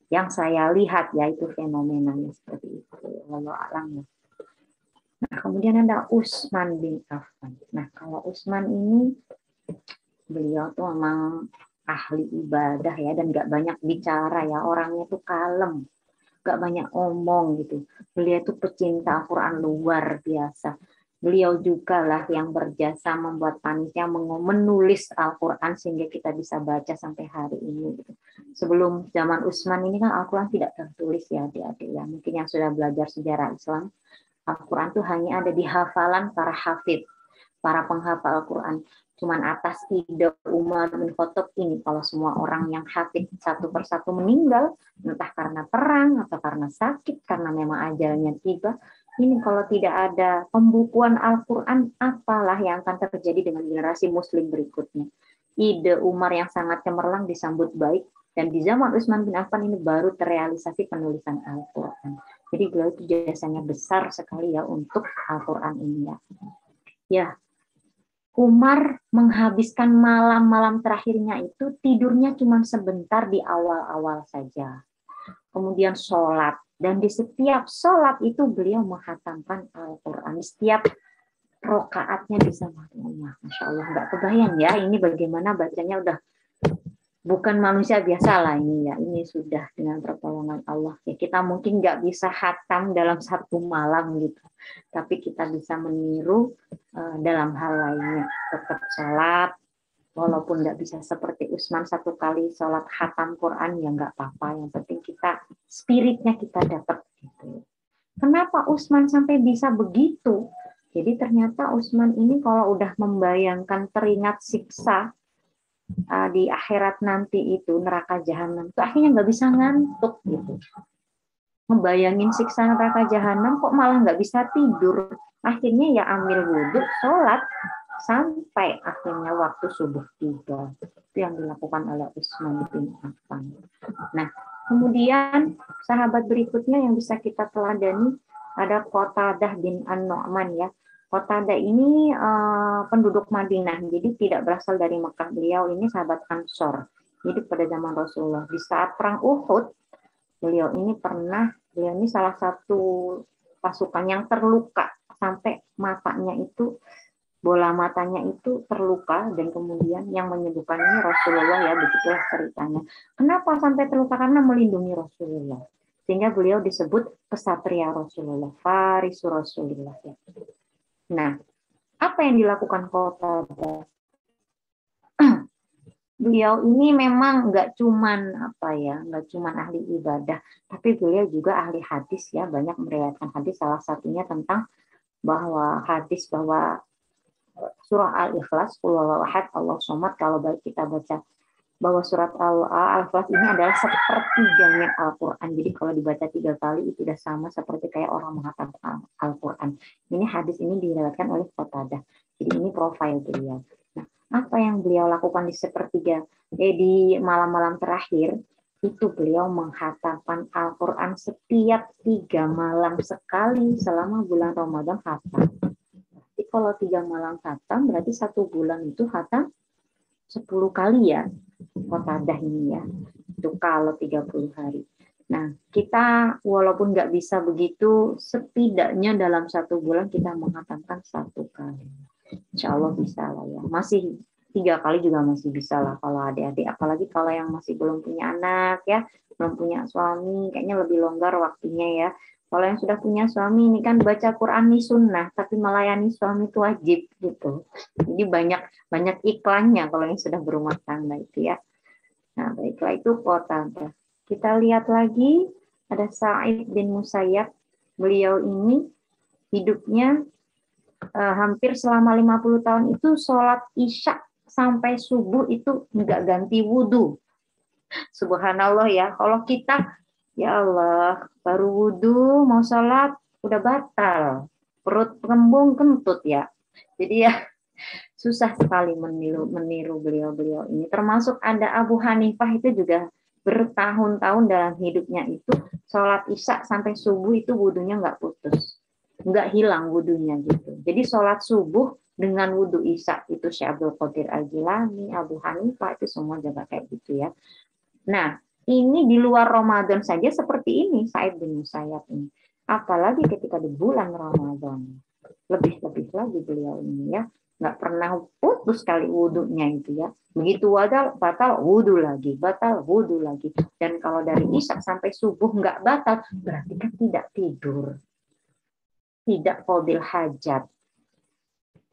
Yang saya lihat ya itu fenomenanya seperti itu. Wallahu a'lam. Nah, kemudian ada Utsman bin Affan. Nah, kalau Utsman ini beliau tuh memang ahli ibadah ya, dan gak banyak bicara ya, orangnya tuh kalem, gak banyak omong gitu. Beliau tuh pecinta Al-Quran luar biasa. Beliau juga lah yang berjasa membuat panitia menulis Al-Quran sehingga kita bisa baca sampai hari ini gitu. Sebelum zaman Utsman ini kan Al-Quran tidak tertulis ya adik-adik ya. Mungkin yang sudah belajar sejarah Islam, Al-Quran tuh hanya ada di hafalan para hafidh, para penghafal Al-Quran. Cuman atas ide Umar bin Khattab ini, kalau semua orang yang hafidh satu persatu meninggal, entah karena perang atau karena sakit, karena memang ajalnya tiba, ini kalau tidak ada pembukuan Al-Quran, apalah yang akan terjadi dengan generasi muslim berikutnya. Ide Umar yang sangat cemerlang disambut baik, dan di zaman Utsman bin Affan ini baru terrealisasi penulisan Al-Quran. Jadi beliau itu jasanya besar sekali ya untuk Al-Quran ini ya. Ya, Umar menghabiskan malam-malam terakhirnya itu tidurnya cuma sebentar di awal-awal saja. Kemudian sholat. Dan di setiap sholat itu beliau menghatamkan Al-Quran. Setiap rokaatnya bisa mahkamah. Masya Allah, nggak kebayang ya ini bagaimana bacanya, udah bukan manusia biasa lah ini ya. Ini sudah dengan pertolongan Allah. Ya, kita mungkin nggak bisa khatam dalam satu malam gitu. Tapi kita bisa meniru dalam hal lainnya. Tetap sholat, walaupun nggak bisa seperti Utsman satu kali sholat khatam Quran, ya nggak apa-apa. Yang penting kita, spiritnya kita dapat. Gitu. Kenapa Utsman sampai bisa begitu? Jadi ternyata Utsman ini kalau udah membayangkan teringat siksa di akhirat nanti itu, neraka jahanam, itu akhirnya nggak bisa ngantuk gitu. Ngebayangin siksa neraka jahanam kok malah nggak bisa tidur. Akhirnya ya ambil wudhu, sholat sampai akhirnya waktu subuh tiba. Itu yang dilakukan oleh Utsman bin Affan. Nah, kemudian sahabat berikutnya yang bisa kita teladani ada Qatadah bin An-Nu'man ya. Qatadah ini penduduk Madinah, jadi tidak berasal dari Mekah. Beliau ini sahabat Ansor. Jadi pada zaman Rasulullah, di saat perang Uhud, beliau ini salah satu pasukan yang terluka sampai matanya itu, bola matanya itu terluka, dan kemudian yang menyembuhkan ini Rasulullah ya, begitulah ceritanya. Kenapa sampai terluka? Karena melindungi Rasulullah. Sehingga beliau disebut kesatria Rasulullah, Farisu Rasulullah ya. Nah, Apa yang dilakukan Qatadah? Beliau ini memang nggak cuman nggak cuman ahli ibadah, tapi beliau juga ahli hadis ya, banyak meriwayatkan hadis. Salah satunya tentang bahwa surah Al-Ikhlas, Qul huwallahu ahad, Allahu somad, kalau baik kita baca bahwa surat Al-Ikhlas ini adalah sepertiganya Al-Quran. Jadi kalau dibaca 3 kali itu sudah sama seperti kayak orang menghafal Al-Quran. Ini hadis ini diriwayatkan oleh Qatadah. Jadi ini profil beliau. Nah, apa yang beliau lakukan di di malam-malam terakhir? Itu beliau menghatamkan Al-Quran setiap 3 malam sekali selama bulan Ramadan khatam. Jadi kalau 3 malam khatam berarti 1 bulan itu khatam 10 kali ya. Qatadah ini ya, itu kalau 30 hari. Nah, kita walaupun nggak bisa begitu, setidaknya dalam 1 bulan kita menghatamkan 1 kali. Insya Allah bisa lah ya. Masih 3 kali juga masih bisa lah kalau adik-adik. Apalagi kalau yang masih belum punya anak ya, belum punya suami, kayaknya lebih longgar waktunya ya. Kalau yang sudah punya suami ini kan baca Quran ini sunnah, tapi melayani suami itu wajib gitu. Jadi banyak iklannya kalau yang sudah berumah tangga itu ya. Nah, baiklah itu Qatadah. Kita lihat lagi ada Sa'id bin Musayyab. Beliau ini hidupnya hampir selama 50 tahun itu sholat isya sampai subuh itu nggak ganti wudhu. Subhanallah ya. Kalau kita, ya Allah, baru wudhu mau sholat udah batal. Perut kembung kentut ya. Jadi ya susah sekali meniru beliau-beliau ini. Termasuk ada Abu Hanifah itu juga bertahun-tahun dalam hidupnya itu sholat isya sampai subuh itu wudhunya nggak putus. Nggak hilang wudhunya gitu. Jadi sholat subuh dengan wudhu isya itu Syekh Abdul Qadir Al-Jilani, Abu Hanifah itu semua juga kayak gitu ya. Nah, ini di luar Ramadan saja seperti ini Sa'id bin Musayyab ini. Apalagi ketika di bulan Ramadan. Lebih-lebih lagi beliau ini ya. Nggak pernah putus kali wudhunya itu ya. Begitu batal wudhu lagi, batal wudhu lagi. Dan kalau dari isya sampai subuh nggak batal, berarti kan tidak tidur. Tidak qadil hajat.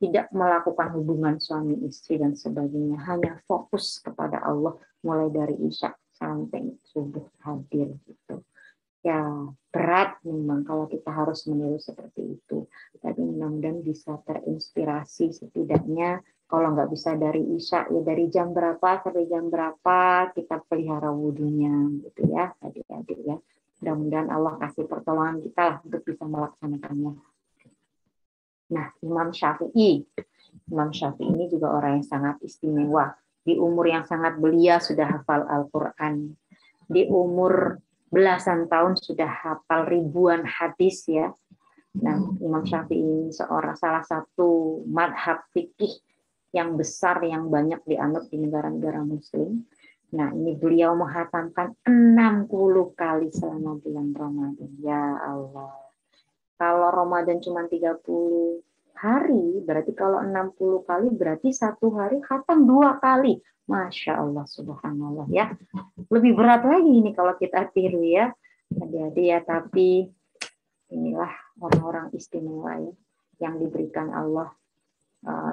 Tidak melakukan hubungan suami istri dan sebagainya. Hanya fokus kepada Allah mulai dari isya sampai subuh hadir gitu. Ya berat memang kalau kita harus meniru seperti itu. Tapi mudah-mudahan bisa terinspirasi setidaknya. Kalau nggak bisa dari isya ya dari jam berapa sampai jam berapa kita pelihara wudhunya gitu ya adik-adik ya. Mudah-mudahan Allah kasih pertolongan kita lah untuk bisa melaksanakannya. Nah, Imam Syafi'i ini juga orang yang sangat istimewa. Di umur yang sangat belia sudah hafal Al-Quran. Di umur belasan tahun sudah hafal ribuan hadis ya. Nah, Imam Syafi'i salah satu madhab fikih yang besar yang banyak dianut di negara-negara Muslim. Nah, ini beliau menghatamkan 60 kali selama bulan Ramadan. Ya Allah. Kalau Ramadan cuma 30 hari, berarti kalau 60 kali berarti 1 hari khatam 2 kali. Masya Allah, subhanallah ya. Lebih berat lagi ini kalau kita tiru ya. Adik-adik ya, tapi inilah orang-orang istimewa ya yang diberikan Allah.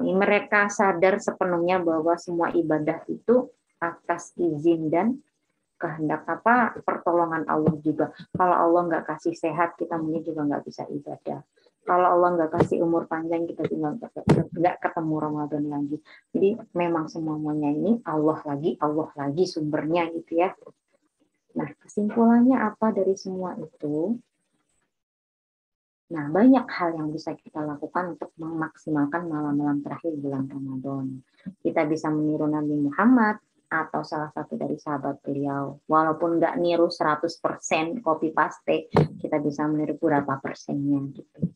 Mereka sadar sepenuhnya bahwa semua ibadah itu atas izin dan kehendak pertolongan Allah juga. Kalau Allah nggak kasih sehat, kita mungkin juga nggak bisa ibadah. Kalau Allah nggak kasih umur panjang, kita juga nggak ketemu Ramadan lagi. Jadi memang semuanya ini Allah lagi sumbernya gitu ya. Nah, kesimpulannya apa dari semua itu? Nah, banyak hal yang bisa kita lakukan untuk memaksimalkan malam-malam terakhir bulan Ramadan. Kita bisa meniru Nabi Muhammad atau salah satu dari sahabat beliau. Walaupun nggak niru 100% copy paste, kita bisa meniru berapa persennya gitu.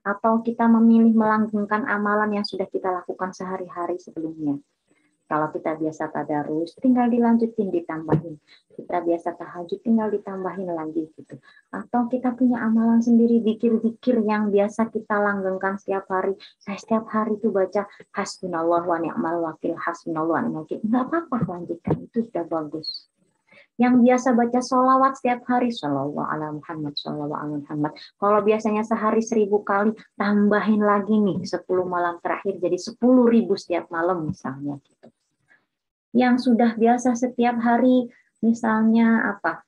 Atau kita memilih melanggengkan amalan yang sudah kita lakukan sehari-hari sebelumnya. Kalau kita biasa tadarus, tinggal dilanjutin, ditambahin. Kita biasa tahajud, tinggal ditambahin lagi gitu. Atau kita punya amalan sendiri, zikir-zikir yang biasa kita langgengkan setiap hari. Saya setiap hari itu baca hasbunallah wa ni'mal wakil, hasbunallah wa ni'mal wakil. Enggak apa-apa, lanjutkan. Itu sudah bagus. Yang biasa baca sholawat setiap hari, sholawat ala Muhammad, sholawat ala Muhammad. Kalau biasanya sehari 1000 kali, tambahin lagi nih 10 malam terakhir jadi 10.000 setiap malam misalnya. Gitu. Yang sudah biasa setiap hari, misalnya apa?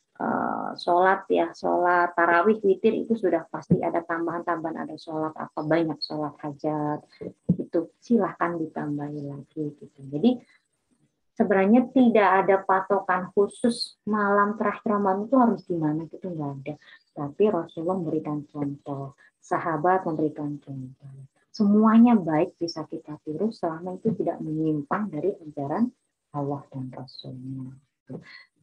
Sholat ya, sholat tarawih, witir itu sudah pasti ada tambahan-tambahan, ada sholat apa banyak sholat hajat itu silahkan ditambahin lagi gitu. Jadi sebenarnya tidak ada patokan khusus malam terakhir Ramadan itu harus gimana gitu, nggak ada. Tapi Rasulullah memberikan contoh, sahabat memberikan contoh. Semuanya baik bisa kita tiru selama itu tidak menyimpang dari ajaran Allah dan Rasulnya.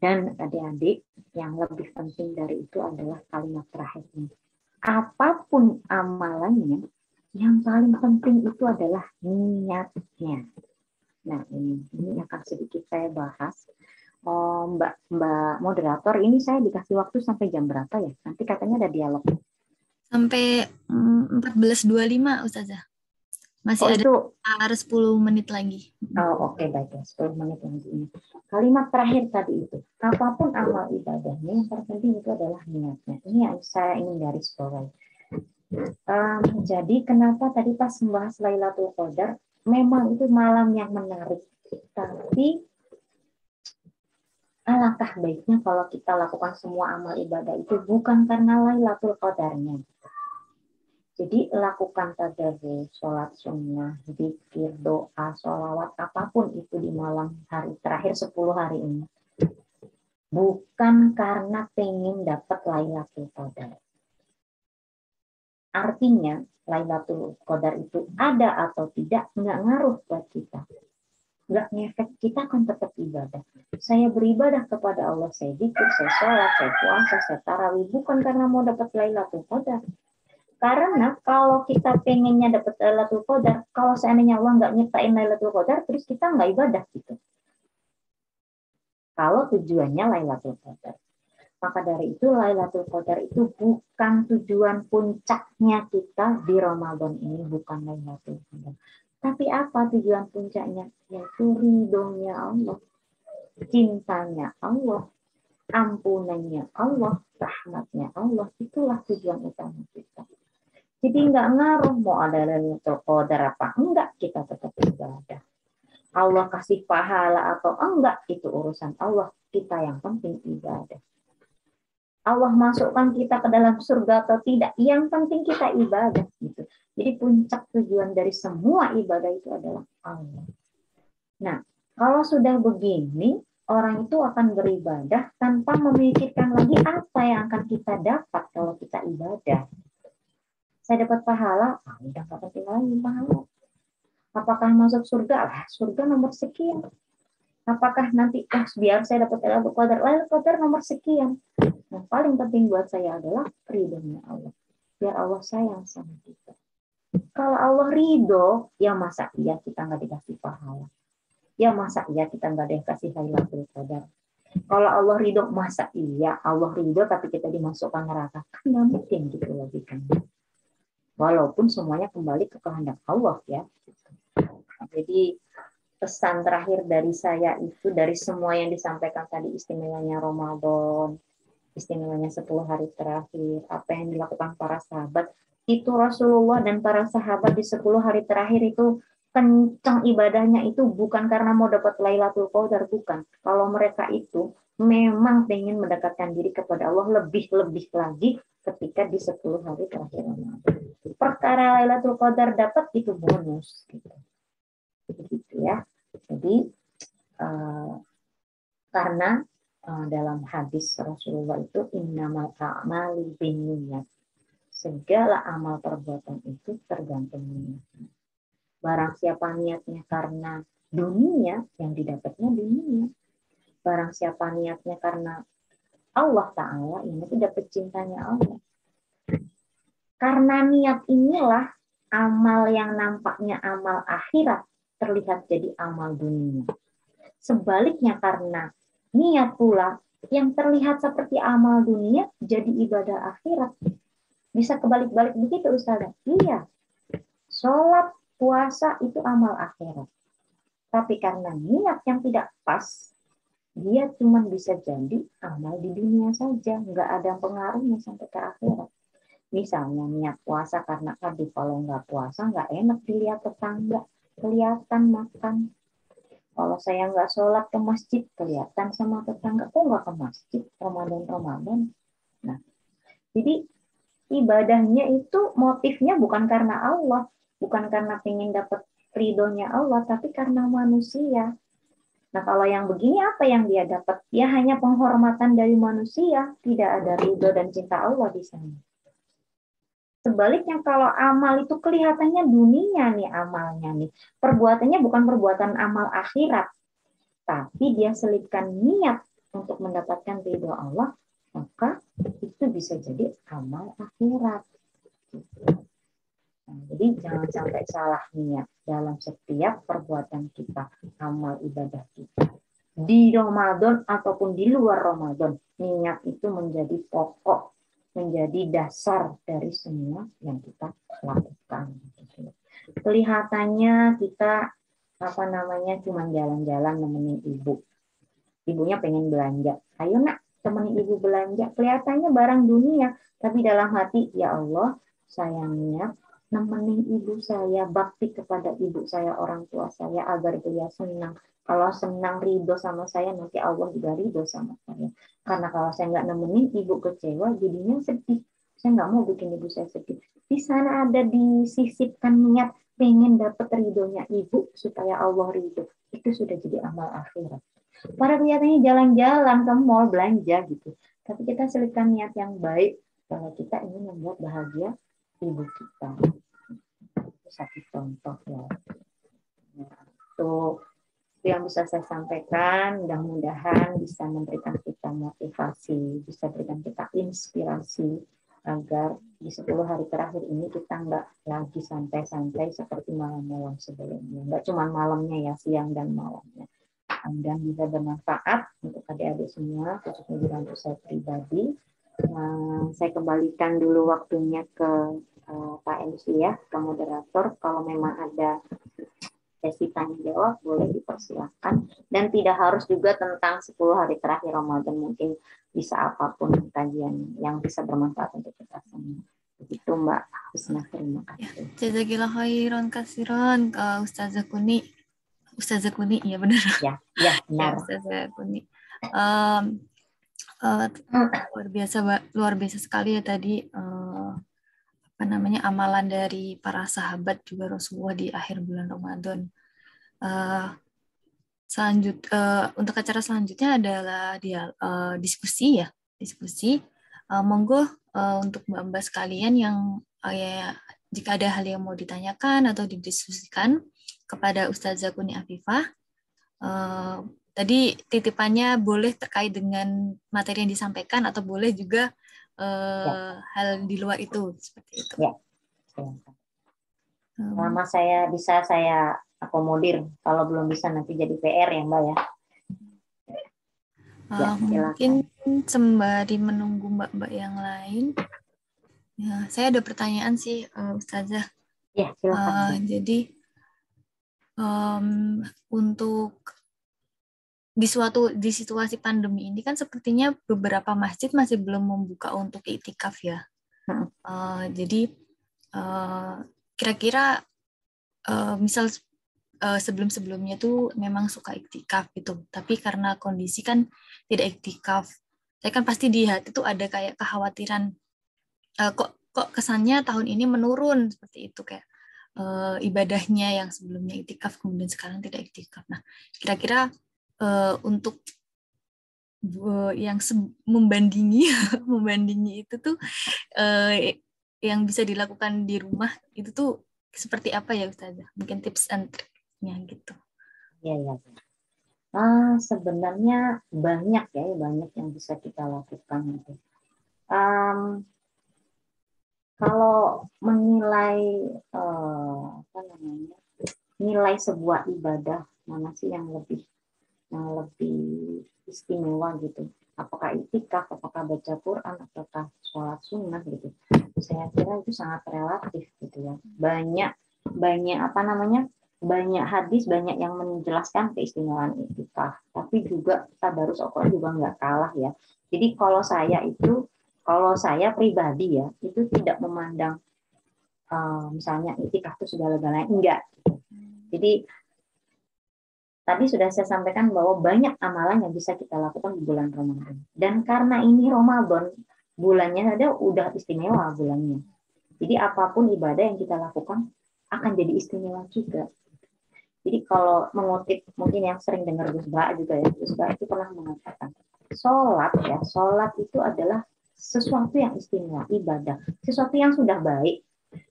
Dan adik-adik, yang lebih penting dari itu adalah kalimat terakhirnya. Apapun amalannya, yang paling penting itu adalah niatnya. Nah, ini akan sedikit saya bahas. Mbak moderator, ini saya dikasih waktu sampai jam berapa ya? Nanti katanya ada dialog. Sampai 14.25, Ustazah. Masih ada itu 10 menit lagi. Oke, baik ya, 10 menit lagi ini. Kalimat terakhir tadi itu, apapun amal ibadahnya, yang terpenting itu adalah niatnya. Ini yang saya ingin garis bawahi. Jadi kenapa tadi pas membahas Lailatul Qadar, memang itu malam yang menarik, tapi alangkah baiknya kalau kita lakukan semua amal ibadah itu bukan karena Lailatul Qadarnya. Jadi lakukan tadarus, sholat sunnah, zikir, doa, sholawat, apapun itu di malam hari terakhir 10 hari ini. Bukan karena pengen dapat Lailatul Qadar. Artinya Lailatul Qadar itu ada atau tidak nggak ngaruh buat kita. Nggak ngefek, kita akan tetap ibadah. Saya beribadah kepada Allah, saya zikir, saya sholat, saya puasa, saya tarawih, bukan karena mau dapat Lailatul Qadar. Karena kalau kita pengennya dapat Lailatul Qadar, kalau seandainya Allah nggak nyiptain Lailatul Qadar, terus kita nggak ibadah gitu. Kalau tujuannya Lailatul Qadar. Maka dari itu Lailatul Qadar itu bukan tujuan puncaknya kita di Ramadan ini, bukan Lailatul Qadar. Tapi apa tujuan puncaknya? Yaitu ridhonya Allah, cintanya Allah, ampunannya Allah, rahmatnya Allah. Itulah tujuan utama kita. Jadi nggak ngaruh mau ada Lailatul Qadar apa enggak, kita tetap ibadah. Allah kasih pahala atau enggak itu urusan Allah, kita yang penting ibadah. Allah masukkan kita ke dalam surga atau tidak, yang penting kita ibadah gitu. Jadi puncak tujuan dari semua ibadah itu adalah Allah. Nah, kalau sudah begini, orang itu akan beribadah tanpa memikirkan lagi apa yang akan kita dapat kalau kita ibadah. Saya dapat pahala, udah gak penting lagi pahala. Apakah masuk surga? Surga nomor sekian. Apakah nanti biar saya dapat Lailatul Qadar nomor sekian. Yang paling penting buat saya adalah ridhonya Allah. Biar Allah sayang sama kita. Kalau Allah ridho, ya masa iya kita nggak dikasih pahala. Ya masa iya kita nggak dikasih Lailatul Qadar. Kalau Allah ridho, masa iya Allah ridho tapi kita dimasukkan neraka? Kan nggak mungkin gitu logikanya. Walaupun semuanya kembali ke kehendak Allah ya. Jadi pesan terakhir dari saya itu dari semua yang disampaikan tadi, istimewanya Ramadan, istimewanya 10 hari terakhir, apa yang dilakukan para sahabat, itu Rasulullah dan para sahabat di 10 hari terakhir itu kencang ibadahnya itu bukan karena mau dapat Lailatul Qadar, bukan. Kalau mereka itu memang ingin mendekatkan diri kepada Allah lebih-lebih lagi ketika di 10 hari terakhir Ramadan. Perkara Lailatul Qadar dapat itu bonus gitu. Begitu ya. Jadi karena dalam hadis Rasulullah itu innamal a'malu binniyat. Segala amal perbuatan itu tergantung niatnya. Barang siapa niatnya karena dunia, yang didapatnya dunia. Barang siapa niatnya karena Allah Ta'ala, ini itu dapat cintanya Allah. Karena niat inilah amal yang nampaknya amal akhirat terlihat jadi amal dunia. Sebaliknya karena niat pula yang terlihat seperti amal dunia jadi ibadah akhirat. Bisa kebalik-balik begitu Ustazah? Iya. Sholat, puasa itu amal akhirat. Tapi karena niat yang tidak pas, dia cuma bisa jadi amal di dunia saja, nggak ada pengaruhnya sampai ke akhirat. Misalnya niat puasa karena tadi kalau nggak puasa nggak enak dilihat tetangga, kelihatan makan. Kalau saya nggak sholat ke masjid, kelihatan sama tetangga, kok nggak ke masjid Ramadan. Nah, jadi ibadahnya itu motifnya bukan karena Allah, bukan karena pengen dapat ridhonya Allah, tapi karena manusia. Nah, kalau yang begini apa yang dia dapat? Ya hanya penghormatan dari manusia, tidak ada ridho dan cinta Allah di sana. Sebaliknya kalau amal itu kelihatannya dunia nih amalnya nih. Perbuatannya bukan perbuatan amal akhirat, tapi dia selipkan niat untuk mendapatkan ridho Allah, maka itu bisa jadi amal akhirat. Nah, jadi jangan sampai salah niat dalam setiap perbuatan kita, amal ibadah kita. Di Ramadan ataupun di luar Ramadan, niat itu menjadi pokok, menjadi dasar dari semua yang kita lakukan. Kelihatannya kita cuma jalan-jalan nemenin ibu. Ibunya pengen belanja. Ayo nak, temenin ibu belanja. Kelihatannya barang dunia, tapi dalam hati, ya Allah, saya niat nemenin ibu saya, bakti kepada ibu saya, orang tua saya, agar dia senang. Kalau senang ridho sama saya, nanti Allah juga ridho sama saya. Karena kalau saya nggak nemenin ibu kecewa, jadinya sedih. Saya nggak mau bikin ibu saya sedih. Di sana ada disisipkan niat pengen dapat ridhonya ibu supaya Allah ridho. Itu sudah jadi amal akhirat. Para kelihatannya jalan-jalan ke mall belanja gitu. Tapi kita selipkan niat yang baik kalau kita ingin membuat bahagia ibu kita. Itu satu contoh ya. Nah, itu yang bisa saya sampaikan. Mudah-mudahan bisa memberikan kita motivasi, bisa berikan kita inspirasi agar di 10 hari terakhir ini kita nggak lagi santai-santai seperti malam-malam sebelumnya. Nggak cuma malamnya ya, siang dan malamnya. Dan bisa bermanfaat untuk adik-adik semua, khususnya juga untuk saya pribadi. Saya kembalikan dulu waktunya ke Pak MC ya, ke moderator. Kalau memang ada sesi tanya jawab, boleh dipersilakan. Dan tidak harus juga tentang 10 hari terakhir Ramadan, mungkin bisa apapun kajian yang bisa bermanfaat untuk kita semua. Begitu Mbak Husna, terima kasih. Jazakillah khairan kasiran Ustazah Kuni. Ustazah Kuni, ya benar. Ya benar. Ya, Ustazah Kuni. Luar biasa sekali ya tadi amalan dari para sahabat juga Rasulullah di akhir bulan Ramadan. Untuk acara selanjutnya adalah diskusi. Monggo untuk mbak-mbak sekalian yang jika ada hal yang mau ditanyakan atau didiskusikan kepada Ustazah Kuni Afifah. Tadi titipannya boleh terkait dengan materi yang disampaikan atau boleh juga hal di luar itu seperti itu. Ya. Selama saya bisa, saya akomodir. Kalau belum bisa nanti jadi PR ya Mbak ya. Mungkin sembari menunggu mbak-mbak yang lain, ya, saya ada pertanyaan sih Ustazah. Ya, silakan. Jadi untuk di situasi pandemi ini kan sepertinya beberapa masjid masih belum membuka untuk iktikaf ya. Jadi kira-kira misal sebelum-sebelumnya tuh memang suka iktikaf gitu, tapi karena kondisi kan tidak iktikaf, saya kan pasti di hati tuh ada kayak kekhawatiran kok kesannya tahun ini menurun seperti itu, kayak ibadahnya yang sebelumnya iktikaf kemudian sekarang tidak iktikaf. Nah, kira-kira untuk yang membandingi itu tuh yang bisa dilakukan di rumah itu tuh seperti apa ya Ustazah? Mungkin tips and triknya gitu. Iya. Sebenarnya banyak yang bisa kita lakukan. Kalau menilai nilai sebuah ibadah mana sih yang lebih istimewa gitu? Apakah iktikaf, apakah baca Quran, apakah sholat sunnah gitu? Saya kira itu sangat relatif gitu ya. Banyak banyak hadis, banyak yang menjelaskan keistimewaan iktikaf. Tapi juga tadarus Al-Quran juga nggak kalah ya. Jadi kalau saya pribadi ya, itu tidak memandang misalnya iktikaf itu segala-galanya, enggak. Jadi tadi sudah saya sampaikan bahwa banyak amalan yang bisa kita lakukan di bulan Ramadan. Dan karena ini Ramadan, bulannya ada udah istimewa bulannya. Jadi apapun ibadah yang kita lakukan akan jadi istimewa juga. Jadi kalau mengutip mungkin yang sering dengar Gus Ba juga ya, Gus Ba itu pernah mengatakan, sholat itu adalah sesuatu yang istimewa, ibadah, sesuatu yang sudah baik.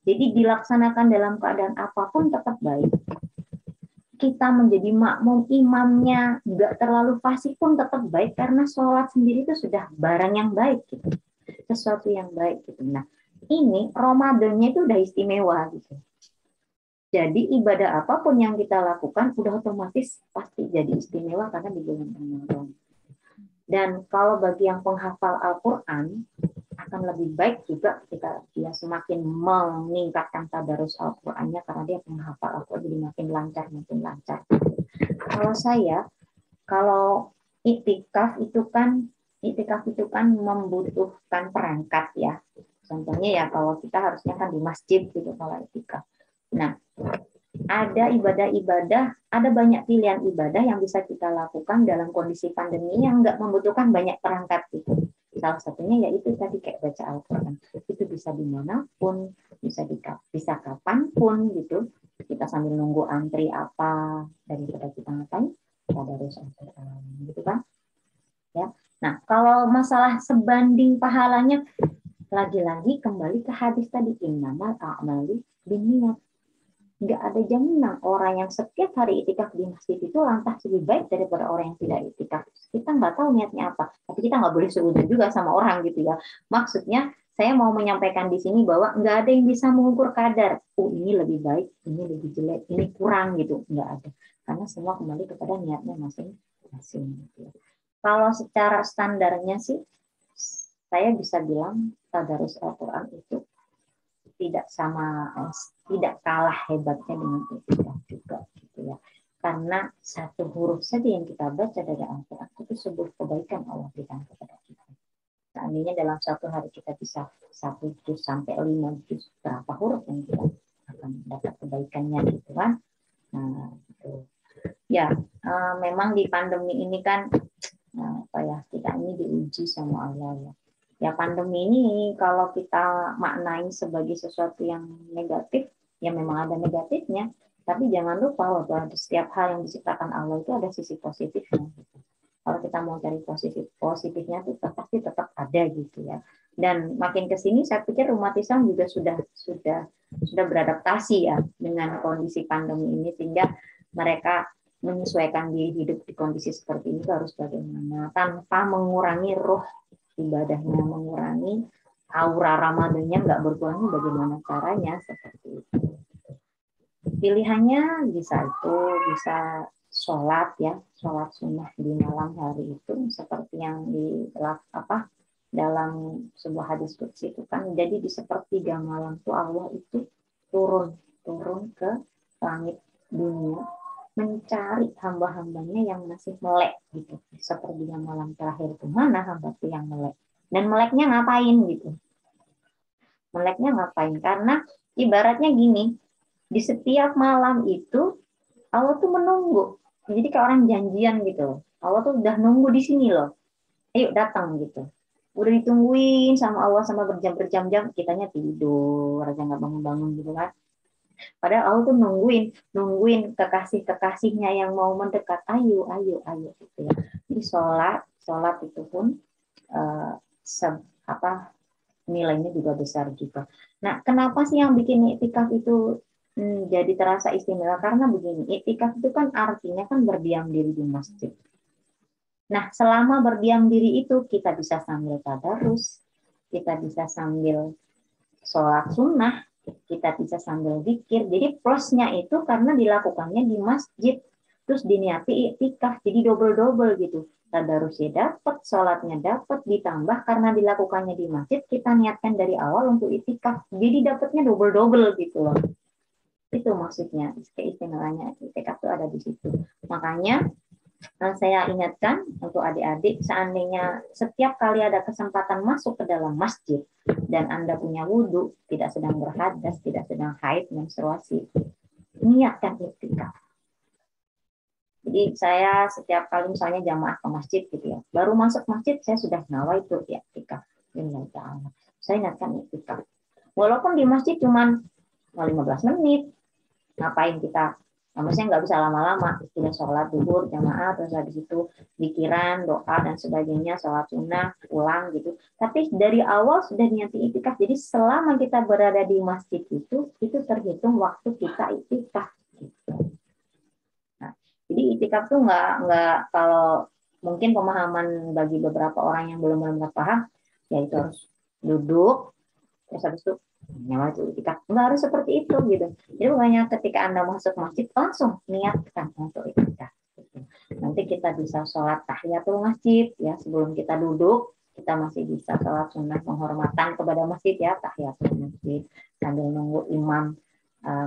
Jadi dilaksanakan dalam keadaan apapun tetap baik. Kita menjadi makmum, imamnya nggak terlalu fasih pun tetap baik karena sholat sendiri itu sudah barang yang baik gitu, sesuatu yang baik gitu. Nah ini Ramadannya itu udah istimewa gitu. Jadi ibadah apapun yang kita lakukan udah otomatis pasti jadi istimewa karena di bulan Ramadan. Dan kalau bagi yang penghafal Al-Quran akan lebih baik juga ketika dia semakin meningkatkan tadarus Al-Qurannya karena dia penghafal Al-Quran jadi makin lancar. Kalau iktikaf itu kan membutuhkan perangkat ya. Contohnya ya kalau kita harusnya kan di masjid gitu kalau iktikaf. Nah, ada banyak pilihan ibadah yang bisa kita lakukan dalam kondisi pandemi yang nggak membutuhkan banyak perangkat gitu. Salah satunya yaitu tadi kayak baca Al-Quran. Itu bisa dimanapun, bisa kapanpun gitu. Kita sambil nunggu antri apa daripada kita ngapain, tadarus Al-Quran gitu kan. Ya. Nah, kalau masalah sebanding pahalanya lagi-lagi kembali ke hadis tadi, innamal a'malu binniyat. Nggak ada jaminan orang yang setiap hari itikaf di masjid itu lantas lebih baik daripada orang yang tidak itikaf. Kita nggak tahu niatnya apa, tapi kita nggak boleh seudon juga sama orang gitu ya. Maksudnya saya mau menyampaikan di sini bahwa nggak ada yang bisa mengukur kadar. Ini lebih baik, ini lebih jelek, ini kurang gitu. Nggak ada. Karena semua kembali kepada niatnya masing-masing. Gitu. Kalau secara standarnya sih, saya bisa bilang tadarus Al-Quran itu tidak kalah hebatnya dengan itikaf juga gitu ya. Karena satu huruf saja yang kita baca dari Al-Quran itu sebuah kebaikan Allah berikan kepada kita. Seandainya dalam satu hari kita bisa 1 juz sampai 5 juz, berapa huruf yang kita akan dapat kebaikannya gitu kan. Nah, gitu. Ya, memang di pandemi ini kan kita ini diuji sama Allah ya. Ya pandemi ini kalau kita maknai sebagai sesuatu yang negatif, ya memang ada negatifnya. Tapi jangan lupa bahwa setiap hal yang diciptakan Allah itu ada sisi positifnya. Kalau kita mau cari positifnya itu pasti tetap ada gitu ya. Dan makin ke sini saya pikir umat Islam juga sudah beradaptasi ya dengan kondisi pandemi ini sehingga mereka menyesuaikan diri hidup di kondisi seperti ini harus bagaimana tanpa mengurangi ruh ibadahnya, mengurangi aura Ramadannya nggak berkurang, bagaimana caranya seperti itu. Pilihannya bisa sholat ya, sholat sunnah di malam hari itu seperti yang dalam sebuah hadis qudsi itu kan, jadi di sepertiga malam itu Allah itu turun ke langit dunia mencari hamba-hambanya yang masih melek gitu. Sepertiga malam terakhir itu mana hamba itu yang melek. Dan meleknya ngapain gitu. Meleknya ngapain? Karena ibaratnya gini, di setiap malam itu Allah tuh menunggu. Jadi kayak orang janjian gitu. Allah tuh udah nunggu di sini loh. Ayo datang gitu. Udah ditungguin sama Allah sama berjam-jam, kitanya tidur aja nggak bangun-bangun gitu kan. Padahal Allah tuh nungguin kekasihnya yang mau mendekat, ayo gitu ya. Jadi sholat itu pun nilainya juga besar juga. Nah, kenapa sih yang bikin iktikaf itu jadi terasa istimewa? Karena begini, iktikaf itu kan artinya kan berdiam diri di masjid. Nah, selama berdiam diri itu kita bisa sambil tadarus, kita bisa sambil sholat sunnah, kita bisa sambil zikir. Jadi plusnya itu karena dilakukannya di masjid, terus diniati iktikaf, jadi double gitu. Tadarusnya dapat, sholatnya dapat, ditambah karena dilakukannya di masjid, kita niatkan dari awal untuk iktikaf, jadi dapatnya double gitu loh. Itu maksudnya, keistimewaannya itikaf itu ada di situ. Makanya saya ingatkan untuk adik-adik, seandainya setiap kali ada kesempatan masuk ke dalam masjid dan Anda punya wudhu, tidak sedang berhadas, tidak sedang haid, menstruasi, niatkan iktikaf. Jadi saya setiap kali misalnya jamaah ke masjid gitu ya, baru masuk masjid saya sudah nawaitu iktikaf. Saya ingatkan iktikaf. Walaupun di masjid cuma 15 menit, ngapain kita? Maksudnya nggak bisa lama-lama, sudah sholat zuhur jamaah, terus habis itu pikiran, doa dan sebagainya, sholat sunnah, pulang gitu. Tapi dari awal sudah niati iktikaf. Jadi selama kita berada di masjid itu terhitung waktu kita iktikaf. Gitu. Nah, jadi iktikaf tuh nggak kalau mungkin pemahaman bagi beberapa orang yang belum benar-benar paham, ya itu harus duduk, terus habis itu nyawa itikaf. Nggak harus seperti itu gitu. Jadi bukannya ketika Anda masuk masjid langsung niatkan untuk itikaf. Nanti kita bisa sholat tahiyatul masjid ya, sebelum kita duduk kita masih bisa sholat sunnah penghormatan kepada masjid ya, tahiyatul masjid sambil nunggu imam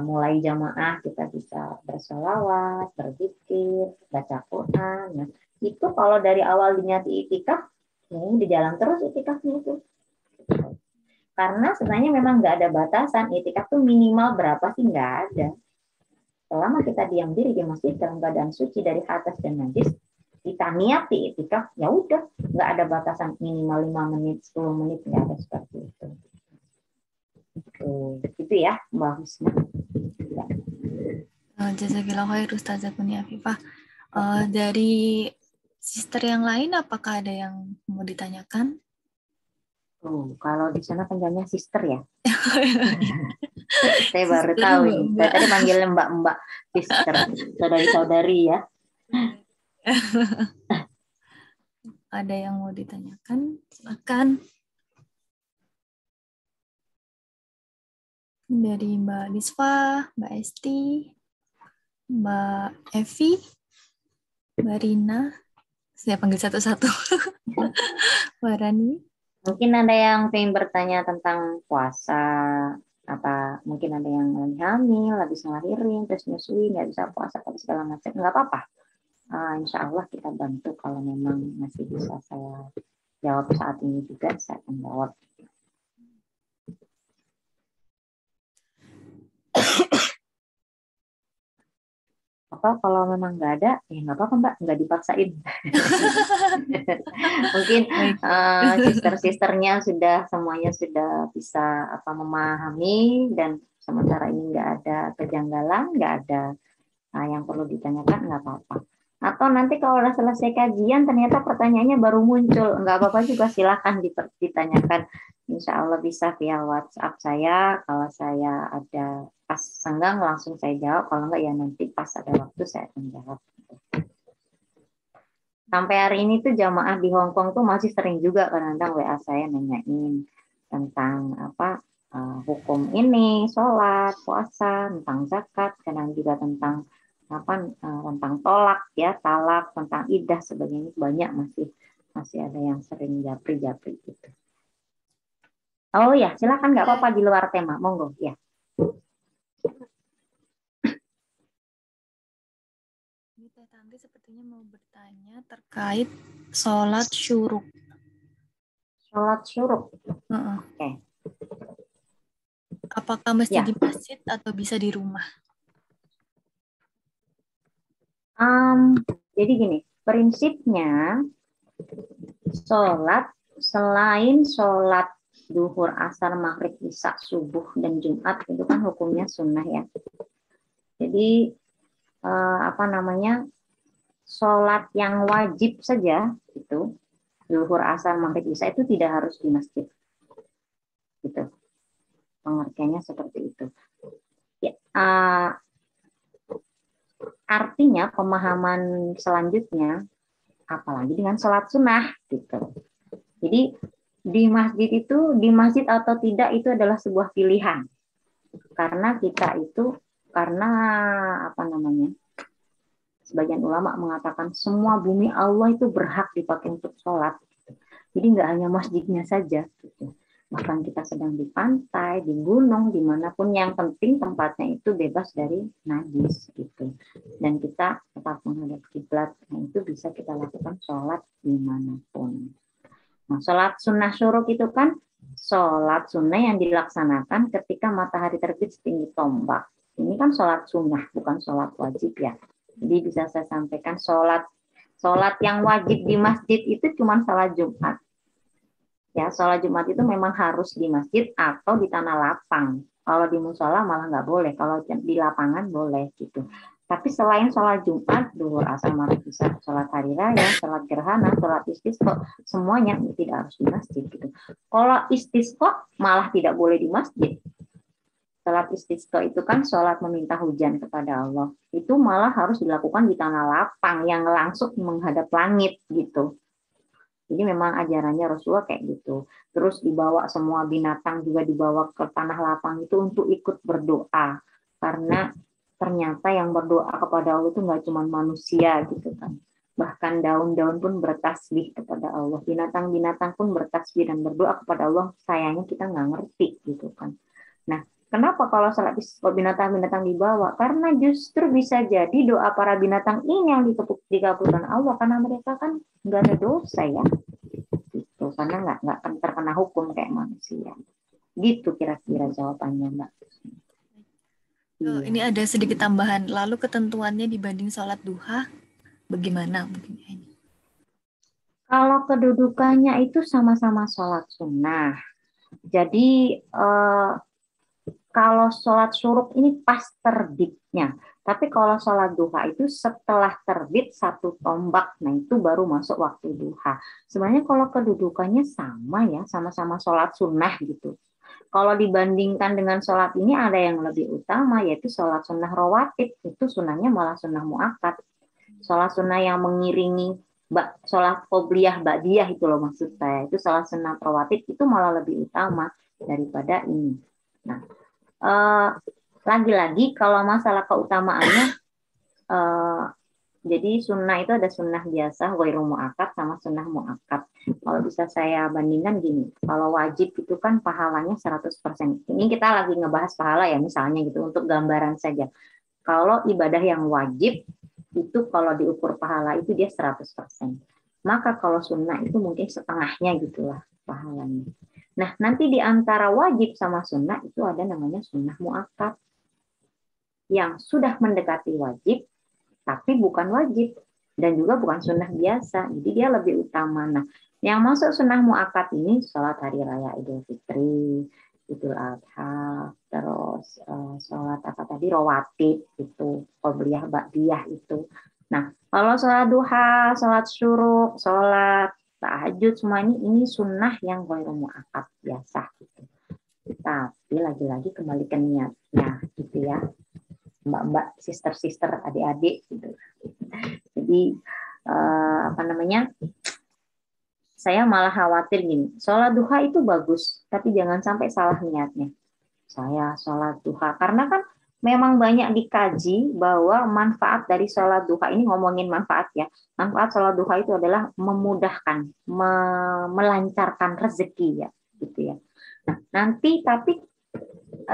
mulai jamaah, kita bisa bersolawat, berzikir, baca Quran. Nah, itu kalau dari awal niati itikaf, di jalan terus itikafnya itu. Karena sebenarnya memang nggak ada batasan, itikaf tuh minimal berapa sih, nggak ada. Selama kita diam diri di masjid dalam keadaan suci dari hadas dan najis, kita niati itikaf, ya udah, nggak ada batasan minimal 5 menit, 10 menit, nggak ada seperti itu. Itu ya, Mbak Husna. Jazakillah khair Ustazah Kunia Afifah. Dari sister yang lain, apakah ada yang mau ditanyakan? Kalau di sana panggilnya sister ya. Saya baru tahu ini. Saya tadi panggilnya mbak-mbak, sister, saudari-saudari ya. Ada yang mau ditanyakan? Silakan. Dari Mbak Disfa, Mbak Esti, Mbak Evi, Mbak Rina. Saya panggil satu-satu. Mbak Rani. Mungkin ada yang pengen bertanya tentang puasa, apa mungkin ada yang lagi hamil, habis ngelahirin, terus nyusui, nggak bisa puasa, tapi segala macam, nggak apa-apa. Insya Allah kita bantu kalau memang masih bisa saya jawab saat ini juga, saya akan jawab. Atau kalau memang nggak ada, ya nggak apa-apa Mbak, nggak dipaksain. Mungkin sister-sisternya semuanya sudah bisa memahami, dan sementara ini nggak ada kejanggalan, nggak ada yang perlu ditanyakan, nggak apa-apa. Atau nanti kalau udah selesai kajian ternyata pertanyaannya baru muncul, nggak apa-apa juga, silakan ditanyakan. Insya Allah bisa via WhatsApp saya. Kalau saya ada pas senggang langsung saya jawab, kalau enggak ya nanti pas ada waktu saya akan jawab. Sampai hari ini tuh jamaah di Hong Kong tuh masih sering juga kadang-kadang WA saya nanyain tentang hukum ini, sholat, puasa, tentang zakat, kadang juga tentang tentang tolak ya, talak, tentang iddah sebagainya, banyak masih ada yang sering japri-japri gitu. Oh ya, silakan, nggak apa-apa di luar tema, monggo ya. Teh Tanti sepertinya mau bertanya terkait sholat syuruk. Sholat syuruk. Oke. Apakah mesti di masjid atau bisa di rumah? Jadi gini, prinsipnya sholat selain sholat duhur, asar, maghrib, isya, subuh, dan Jumat itu kan hukumnya sunnah ya. Jadi sholat yang wajib saja itu duhur, asar, maghrib, isya itu tidak harus di masjid. Gitu. Pengertiannya seperti itu. Ya, artinya pemahaman selanjutnya, apalagi dengan sholat sunnah gitu. Jadi di masjid atau tidak itu adalah sebuah pilihan. Karena sebagian ulama mengatakan semua bumi Allah itu berhak dipakai untuk sholat. Jadi nggak hanya masjidnya saja. Gitu. Bahkan kita sedang di pantai, di gunung, dimanapun, yang penting tempatnya itu bebas dari najis gitu. Dan kita tetap menghadap kiblat, nah itu bisa kita lakukan sholat dimanapun. Nah, sholat sunnah syuruk itu kan sholat sunnah yang dilaksanakan ketika matahari terbit setinggi tombak. Ini kan sholat sunnah, bukan sholat wajib ya. Jadi bisa saya sampaikan sholat yang wajib di masjid itu cuma sholat Jumat. Ya, sholat Jumat itu memang harus di masjid atau di tanah lapang. Kalau di musola malah nggak boleh. Kalau di lapangan boleh gitu. Tapi selain sholat Jumat, duhur, asar, maghrib, isya, sholat hari raya, sholat gerhana, sholat istisqa, semuanya tidak harus di masjid gitu. Kalau istisqa malah tidak boleh di masjid. Sholat istisqa itu kan sholat meminta hujan kepada Allah. Itu malah harus dilakukan di tanah lapang yang langsung menghadap langit gitu. Jadi memang ajarannya Rasulullah kayak gitu. Terus dibawa semua binatang juga dibawa ke tanah lapang itu untuk ikut berdoa. Karena ternyata yang berdoa kepada Allah itu nggak cuma manusia gitu kan. Bahkan daun-daun pun bertasbih kepada Allah. Binatang-binatang pun bertasbih dan berdoa kepada Allah. Sayangnya kita nggak ngerti gitu kan. Nah, kenapa kalau sholat binatang-binatang dibawa? Karena justru bisa jadi doa para binatang ini yang dikabulkan Allah, karena mereka kan nggak ada dosa ya, gitu. Karena nggak terkena hukum kayak manusia. Gitu kira-kira jawabannya, Mbak. Ini ada sedikit tambahan. Lalu ketentuannya dibanding sholat duha, bagaimana mungkin ini? Kalau kedudukannya itu sama-sama sholat sunnah. Jadi kalau sholat syuruk ini pas terbitnya. Tapi kalau sholat duha itu setelah terbit satu tombak, nah itu baru masuk waktu duha. Sebenarnya kalau kedudukannya sama ya, sama-sama sholat sunnah gitu. Kalau dibandingkan dengan sholat ini ada yang lebih utama, yaitu sholat sunnah rawatib. Itu sunnahnya malah sunnah muakkad. Sholat sunnah yang mengiringi sholat qobliyah ba'diyah itu loh maksud saya. Itu sholat sunnah rawatib itu malah lebih utama daripada ini. Nah, lagi-lagi kalau masalah keutamaannya, jadi sunnah itu ada sunnah biasa, ghairu muakkad sama sunnah muakkad. Kalau bisa saya bandingkan gini, kalau wajib itu kan pahalanya 100%. Ini kita lagi ngebahas pahala ya misalnya gitu, untuk gambaran saja. Kalau ibadah yang wajib, itu kalau diukur pahala itu dia 100%. Maka kalau sunnah itu mungkin setengahnya gitulah pahalanya. Nah, nanti di antara wajib sama sunnah itu ada namanya sunnah muakkad. Yang sudah mendekati wajib, tapi bukan wajib. Dan juga bukan sunnah biasa. Jadi dia lebih utama. Nah, yang masuk sunnah muakkad ini sholat hari raya Idul Fitri, Idul Adha, terus sholat apa tadi, rawatib itu, qobliyah ba'diyah itu. Nah, kalau sholat duha, sholat syuruk, sholat tahajud, semua ini sunnah yang ghairu muakkad biasa gitu. Tapi lagi-lagi kembali ke niatnya gitu ya, mbak-mbak, sister-sister, adik-adik gitu. Jadi apa namanya? Saya malah khawatir gini, sholat duha itu bagus, tapi jangan sampai salah niatnya. Saya sholat duha karena kan memang banyak dikaji bahwa manfaat dari sholat duha ini, ngomongin manfaat ya, manfaat sholat duha itu adalah memudahkan, melancarkan rezeki ya, gitu ya. Nah, nanti tapi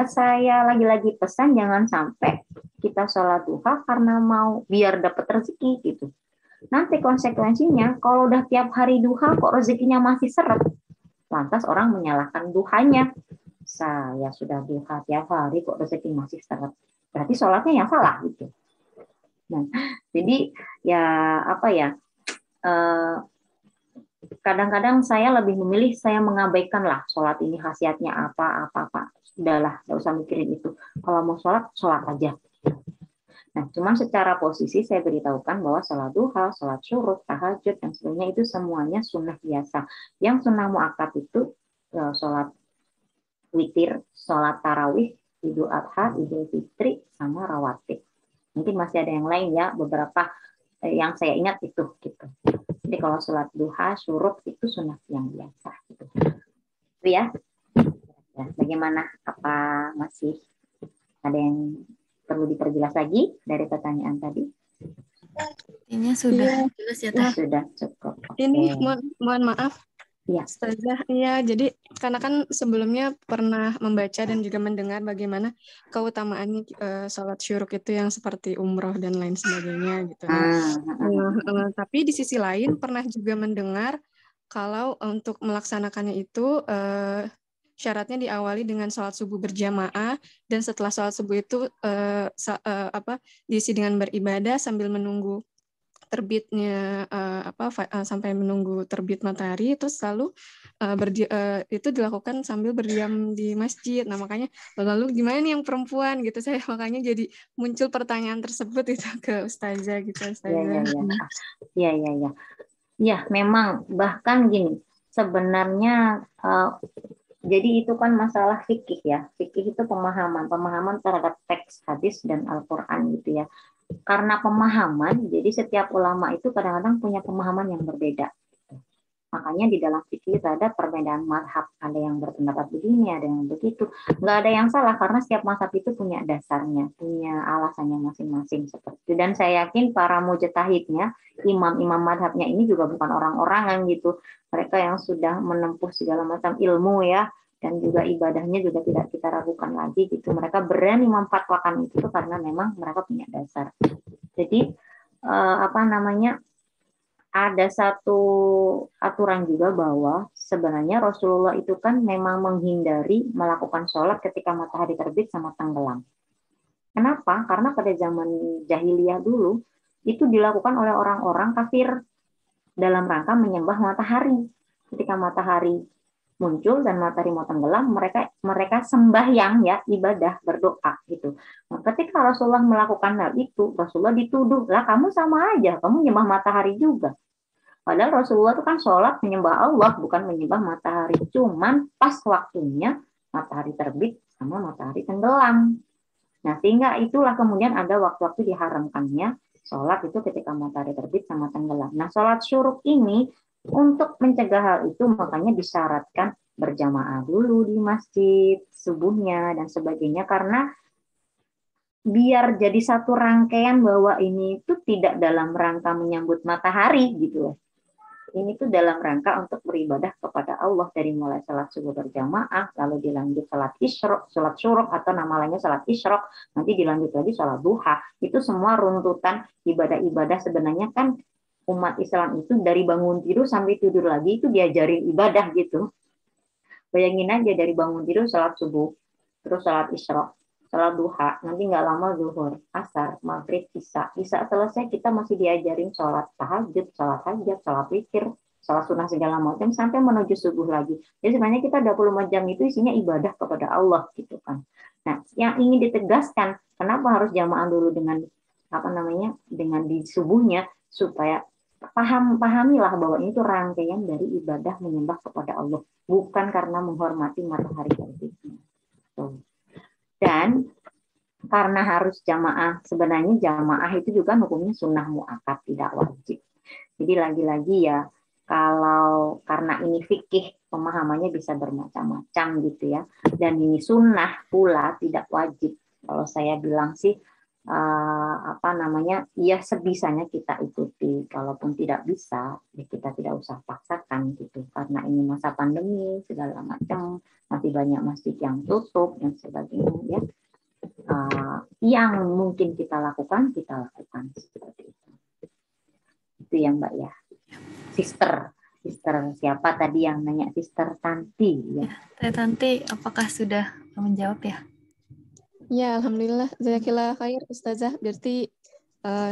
saya lagi-lagi pesan jangan sampai kita sholat duha karena mau biar dapat rezeki gitu. Nanti konsekuensinya kalau udah tiap hari duha kok rezekinya masih seret, lantas orang menyalahkan duhanya. Saya sudah duha tiap hari kok rezeki masih seret, berarti sholatnya yang salah gitu. Nah, jadi ya apa ya, kadang-kadang saya lebih memilih saya mengabaikan lah sholat ini khasiatnya apa, sudahlah nggak usah mikirin itu. Kalau mau sholat aja. Nah, cuma secara posisi saya beritahukan bahwa sholat duha, sholat syuruk, tahajud, dan sebagainya itu semuanya sunnah biasa. Yang sunnah muakkad itu sholat witir, sholat tarawih, Idul Adha, Idul Fitri, sama rawatib. Mungkin masih ada yang lain ya, beberapa yang saya ingat itu gitu. Jadi kalau sholat duha, syuruk itu sunnah yang biasa gitu. Itu ya. Bagaimana? Apa masih ada yang perlu diperjelas lagi dari pertanyaan tadi? Ini sudah jelas ya, Teh. Sudah cukup. Ini mohon maaf. Iya. Ustazah, iya, jadi karena kan sebelumnya pernah membaca dan juga mendengar bagaimana keutamaannya sholat syuruk itu yang seperti umroh dan lain sebagainya gitu. Tapi di sisi lain pernah juga mendengar kalau untuk melaksanakannya itu syaratnya diawali dengan sholat subuh berjamaah, dan setelah sholat subuh itu diisi dengan beribadah sambil menunggu terbitnya sampai menunggu terbit matahari, terus lalu itu dilakukan sambil berdiam di masjid. Nah makanya lalu gimana nih yang perempuan gitu, saya makanya jadi muncul pertanyaan tersebut itu ke Ustazah gitu, Ustazah. Iya. Ya, memang bahkan gini, sebenarnya jadi itu kan masalah fikih ya. Fikih itu pemahaman terhadap teks hadis dan Al-Qur'an gitu ya. Karena pemahaman, jadi setiap ulama itu kadang-kadang punya pemahaman yang berbeda. Makanya di dalam fikih itu ada perbedaan mazhab. Ada yang berpendapat begini, ada yang begitu. Nggak ada yang salah karena setiap mazhab itu punya dasarnya, punya alasannya masing-masing seperti itu. Dan saya yakin para mujtahidnya, imam-imam mazhabnya ini juga bukan orang-orangan gitu. Mereka yang sudah menempuh segala macam ilmu ya, dan juga ibadahnya juga tidak kita ragukan lagi gitu. Mereka berani memfatwakan itu karena memang mereka punya dasar. Jadi ada satu aturan juga bahwa sebenarnya Rasulullah itu kan memang menghindari melakukan sholat ketika matahari terbit sama tenggelam. Kenapa? Karena pada zaman jahiliyah dulu itu dilakukan oleh orang-orang kafir dalam rangka menyembah matahari. Ketika matahari muncul dan matahari mau tenggelam, mereka sembahyang ya, ibadah, berdoa gitu. Nah, ketika Rasulullah melakukan hal itu, Rasulullah dituduh, lah kamu sama aja, kamu menyembah matahari juga. Padahal Rasulullah itu kan sholat menyembah Allah, bukan menyembah matahari. Cuman pas waktunya matahari terbit sama matahari tenggelam. Nah, sehingga itulah kemudian ada waktu-waktu diharamkannya sholat itu ketika matahari terbit sama tenggelam. Nah, sholat syuruk ini untuk mencegah hal itu makanya disyaratkan berjamaah dulu di masjid, subuhnya dan sebagainya. Karena biar jadi satu rangkaian bahwa ini itu tidak dalam rangka menyambut matahari gitu. Ini tuh dalam rangka untuk beribadah kepada Allah dari mulai salat subuh berjamaah, lalu dilanjut salat isyraq, salat syuruk atau nama lainnya salat isyraq, nanti dilanjut lagi salat duha. Itu semua runtutan ibadah-ibadah. Sebenarnya kan umat Islam itu dari bangun tidur sampai tidur lagi itu diajarin ibadah gitu. Bayangin aja dari bangun tidur salat subuh, terus salat isyraq, salat duha, nanti nggak lama zuhur, asar, maghrib, isya. Isya selesai kita masih diajarin sholat tahajud, sholat hajat, sholat witir, sholat sunnah segala macam sampai menuju subuh lagi. Jadi sebenarnya kita 24 jam itu isinya ibadah kepada Allah gitu kan. Nah, yang ingin ditegaskan, kenapa harus jamaah dulu dengan dengan di subuhnya supaya pahamilah bahwa ini tuh rangkaian dari ibadah menyembah kepada Allah, bukan karena menghormati matahari terbitnya. Dan karena harus jamaah, sebenarnya jamaah itu juga hukumnya sunnah muakkad, tidak wajib. Jadi lagi-lagi ya, kalau karena ini fikih, pemahamannya bisa bermacam-macam gitu ya. Dan ini sunnah pula, tidak wajib. Kalau saya bilang sih, ya sebisanya kita ikuti. Kalaupun tidak bisa, ya kita tidak usah paksakan gitu. Karena ini masa pandemi, segala macam, nanti banyak masjid yang tutup dan sebagainya ya. Yang mungkin kita lakukan seperti itu. Itu ya Mbak ya. Sister siapa tadi yang nanya? Sister Tanti ya. Tanti, apakah sudah menjawab ya? Ya, alhamdulillah. Jazakallah khair Ustazah. Berarti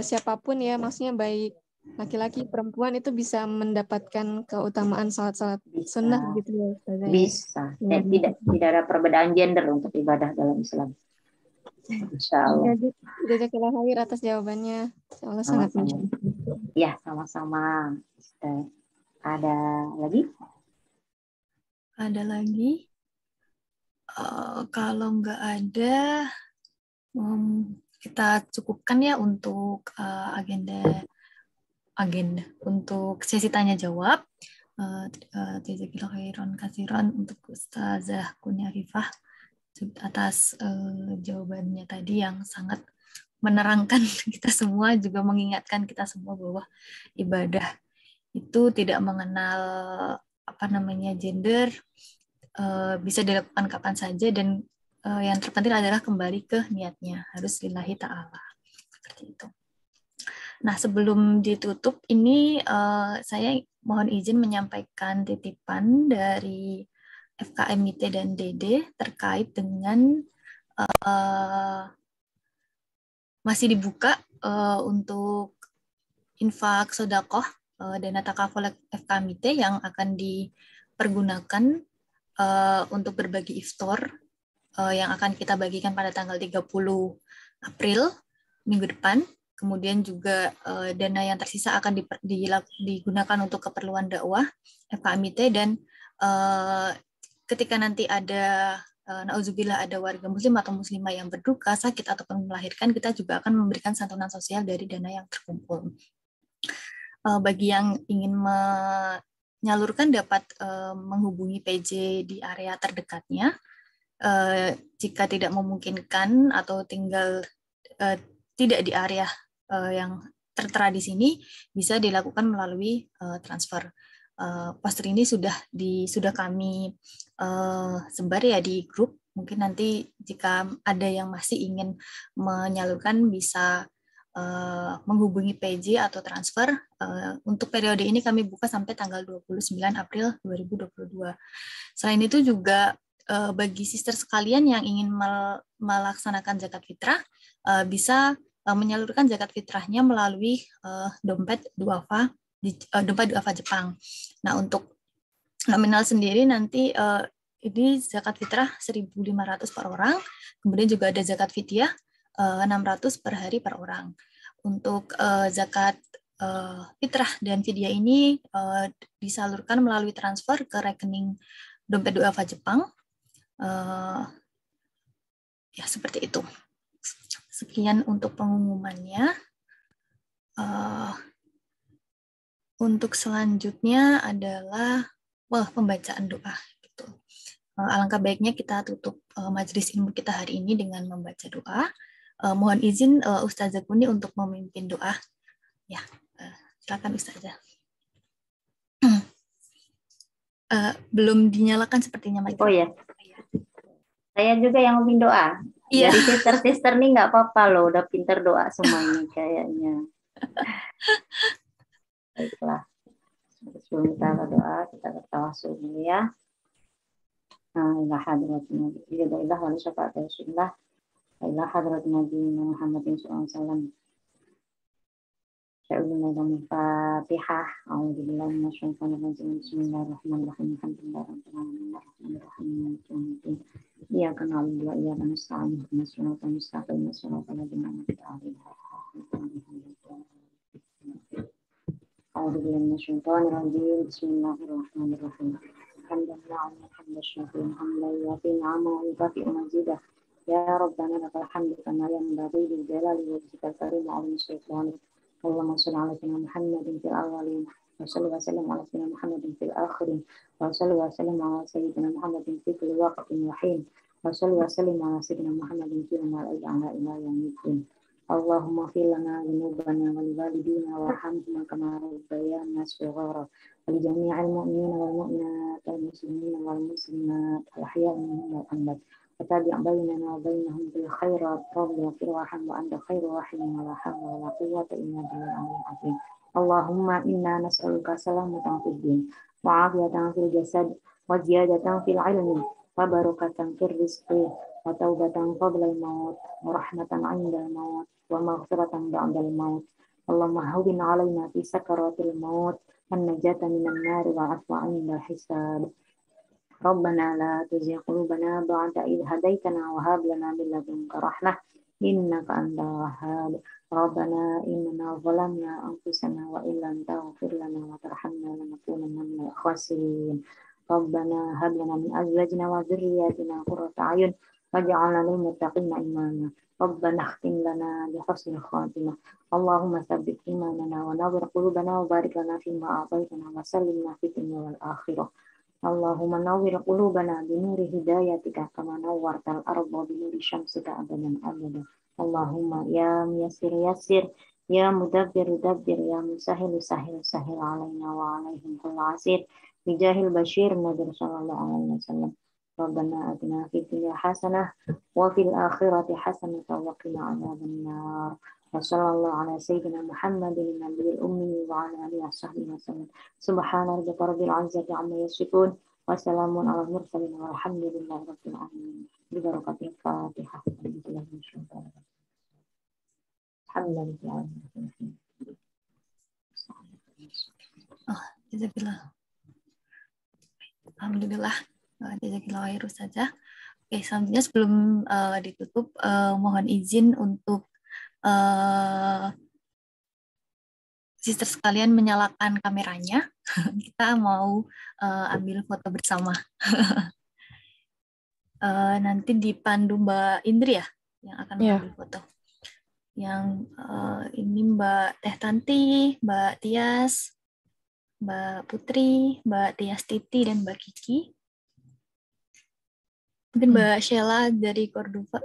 siapapun ya, maksudnya baik laki-laki perempuan itu bisa mendapatkan keutamaan salat-salat sunnah gitu ya Ustazah. Bisa. Ya. Tidak ada perbedaan gender untuk ibadah dalam Islam. Insyaallah. Jazakallah khair atas jawabannya. Insyaallah sangat menjawab. Ya, sama-sama. Ada lagi? Ada lagi? Kalau nggak ada, kita cukupkan ya untuk agenda untuk sesi tanya jawab. Jazakallahu khairan katsiran untuk Ustazah Kunia Arifah atas jawabannya tadi yang sangat menerangkan kita semua, juga mengingatkan kita semua bahwa ibadah itu tidak mengenal gender bisa dilakukan kapan saja, dan yang terpenting adalah kembali ke niatnya, harus lillahi ta'ala. Seperti itu. Nah, sebelum ditutup ini saya mohon izin menyampaikan titipan dari FKMIT dan DD terkait dengan masih dibuka untuk infak sedekah dana takaful FKMIT yang akan dipergunakan untuk berbagi iftar yang akan kita bagikan pada tanggal 30 April minggu depan. Kemudian juga dana yang tersisa akan digunakan untuk keperluan dakwah FKMIT, dan ketika nanti ada nauzubillah ada warga muslim atau muslimah yang berduka, sakit ataupun melahirkan, kita juga akan memberikan santunan sosial dari dana yang terkumpul. Bagi yang ingin menyalurkan dapat menghubungi PJ di area terdekatnya. Jika tidak memungkinkan atau tinggal tidak di area yang tertera di sini, bisa dilakukan melalui transfer. Poster ini sudah kami sebar ya di grup. Mungkin nanti jika ada yang masih ingin menyalurkan bisa menghubungi PJ atau transfer. Untuk periode ini kami buka sampai tanggal 29 April 2022. Selain itu juga bagi sister sekalian yang ingin melaksanakan zakat fitrah, bisa menyalurkan zakat fitrahnya melalui dompet duafa Jepang. Nah, untuk nominal sendiri nanti ini zakat fitrah 1.500 per orang, kemudian juga ada zakat fidyah 600 per hari per orang. Untuk zakat fitrah dan fidyah ini disalurkan melalui transfer ke rekening dompet duafa Jepang. Ya, seperti itu. Sekian untuk pengumumannya. Untuk selanjutnya adalah pembacaan doa. Gitu. Alangkah baiknya kita tutup majelis ilmu kita hari ini dengan membaca doa. Mohon izin Ustazah Kuni untuk memimpin doa. Ya, silakan Ustazah. Belum dinyalakan sepertinya mic. Oh ya. Saya juga yang memimpin doa. Dari sister-sister nih nggak apa-apa loh, udah pinter doa semua ini kayaknya. Baiklah. Sebelum kita berdoa, kita bertawasul dulu ya. Ila hadratin Nabi, ila wali syafaat Rasulullah, ila hadratin Nabi Muhammadin SAW. Sya'udina dalam Fatihah. A'udzubillahi minasyaitonir rajim. Bismillahirrahmanirrahim. Alhamdulillahirrahmanirrahim. Iyyaka na'budu wa iyyaka nasta'in. Ihdinas siratal mustaqim. Shiratal ladzina an'amta 'alaihim. A'udzubillahi minasyaitonir rajim. Bismillahirrahmanirrahim. Alhamdulillah hamdan syukuran hamdan yuwafi ni'amahu wa yukafi'u mazidah. Ya Rabbana lakal hamdu kama yanbaghi li jalali wajhikal karim wa 'azimi sultanik. Allahumma shalli ala sayyidina Muhammadin fil awwalin wa salli wa sallim ala sayyidina Muhammadin fil akhirin wa salli wa sallim ala sayyidina Muhammadin fi kulli waqtin wa hin wa salli wa sallim ala sayyidina Muhammadin fi ma ala ila yaumiddin. Allahumma fir lana dhunubana wa li walidina warhamna kama rabbayana shighara wa li jami'il mu'minina wal mu'minat wal muslimina wal muslimat al ahya'i minhum wal amwat. وتابع بيننا وبينهم بالخيرات رب اغفر وارحم وأنت خير الراحمين ولا حول ولا قوة إلا بالله العظيم. اللهم إنا نسألك سلامة في الدين وعافية في الجسد وزيادة في العلم وبركة في الرزق وتوبة قبل الموت ورحمة عند الموت ومغفرة بعد الموت. اللهم هون علينا في سكرات الموت والنجاة من النار والعفو عند الحساب. ربنا لا تزغ قلوبنا بعد إذ هديتنا وهب لنا من لدنك رحمة إنك أنت الوهاب. ربنا إننا ظلمنا أنفسنا وإن لم تغفر لنا وترحمنا لنكونن من الخاسرين. ربنا هب لنا من أزواجنا وذرياتنا قرة أعين واجعلنا للمتقين إماما. ربنا اختم لنا بحسن الخاتمة. اللهم ثبت إيماننا ونور قلوبنا وبارك لنا فيما أعطيتنا وسلمنا في الدنيا والآخرة. اللهم نور قلوبنا بنور هدايتك كما نورت الأرض بنور شمسك أبدا أبدا. اللهم يا ميسر يسر يا مدبر دبر يا مسهل سهل سهل علينا وعليهم كل عسير bijahil Bashir Nabi sallallahu alaihi wasallam. Rabbana atina fid dunya hasanah wa fil akhirati hasanah wa qina adzabannar. Wassallallahu ala sayyidina Muhammadin nabiyil ummi wa ala alihi washabbihi wasallam. Subhana rabbika rabbil izzati amma yasifun wa salamun ala mursalin walhamdulillahi rabbil alamin. Bi barakatil Fatihah. Alhamdulillah. Oh, jazakallah. Alhamdulillah. Jazakallah khairan saja. Oke, selanjutnya sebelum ditutup, mohon izin untuk sister sekalian menyalakan kameranya. Kita mau ambil foto bersama. Nanti dipandu Mbak Indri ya yang akan mengambil foto. Yang ini Mbak Teh Tanti, Mbak Tias, Mbak Putri, Mbak Tias Titi, dan Mbak Kiki. Mungkin Mbak Sheila dari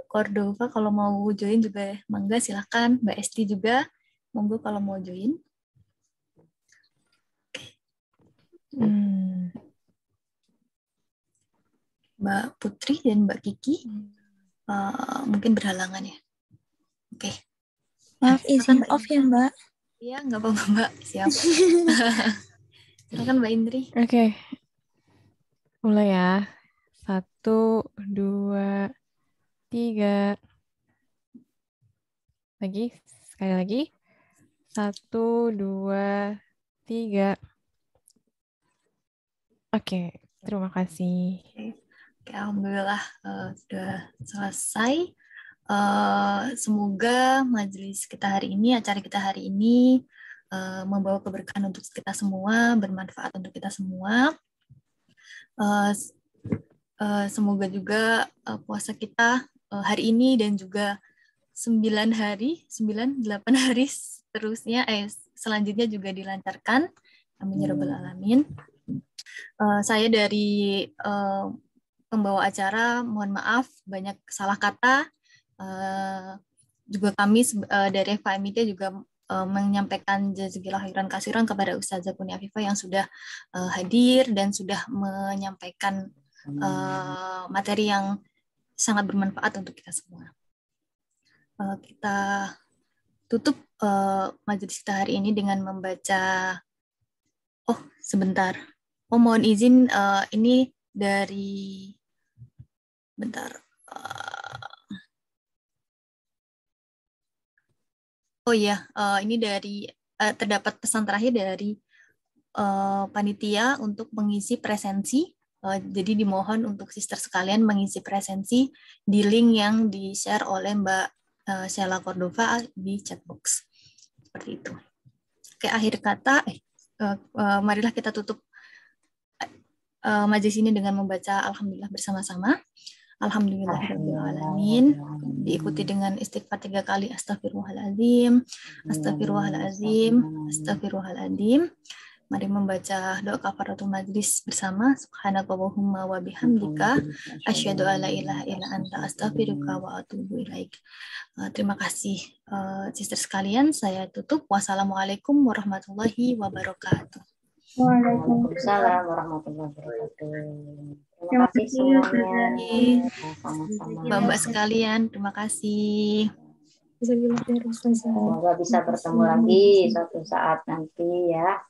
Cordova kalau mau join juga mangga silakan. Mbak Esti juga monggo kalau mau join. Mbak Putri dan Mbak Kiki mungkin berhalangan ya. Oke. Maaf izin off ya Mbak. Iya nggak apa-apa Mbak, siap. Silakan Mbak Indri. Oke. Mulai ya. 1, 2, 3. Lagi, sekali lagi. 1, 2, 3. Oke, terima kasih. Oke, alhamdulillah sudah selesai. Semoga majelis kita hari ini, acara kita hari ini membawa keberkahan untuk kita semua, bermanfaat untuk kita semua. Semoga juga puasa kita hari ini dan juga 8 hari seterusnya selanjutnya juga dilancarkan. Amin ya rabbal alamin. Saya dari pembawa acara mohon maaf banyak salah kata. Juga kami dari FAMIT juga menyampaikan jazakallahu khairan katsiran kepada Ustazah Kunia Afifah yang sudah hadir dan sudah menyampaikan materi yang sangat bermanfaat untuk kita semua. Kita tutup majelis kita hari ini dengan membaca. Oh, sebentar. Oh, mohon izin ini dari bentar. Oh iya, ini dari terdapat pesan terakhir dari panitia untuk mengisi presensi. Jadi dimohon untuk sister sekalian mengisi presensi di link yang di-share oleh Mbak Sheila Cordova di chatbox. Seperti itu. Oke, akhir kata, marilah kita tutup majelis ini dengan membaca Alhamdulillah bersama-sama. Alhamdulillahirrahmanirrahim. Diikuti dengan istighfar 3 kali. Astagfirullahaladzim, astagfirullahaladzim, astagfirullahaladzim. Mari membaca doa kafaratul majlis bersama. Subhanakallahumma wa bihamdika asyhadu alla ilaha illa anta astaghfiruka wa atubu ilaik. Terima kasih sister sekalian. Saya tutup. Wassalamualaikum warahmatullahi wabarakatuh. Waalaikumsalam warahmatullahi wabarakatuh. Terima kasih semuanya. Mbak-mbak sekalian, terima kasih. Semoga bisa bertemu lagi suatu saat nanti ya.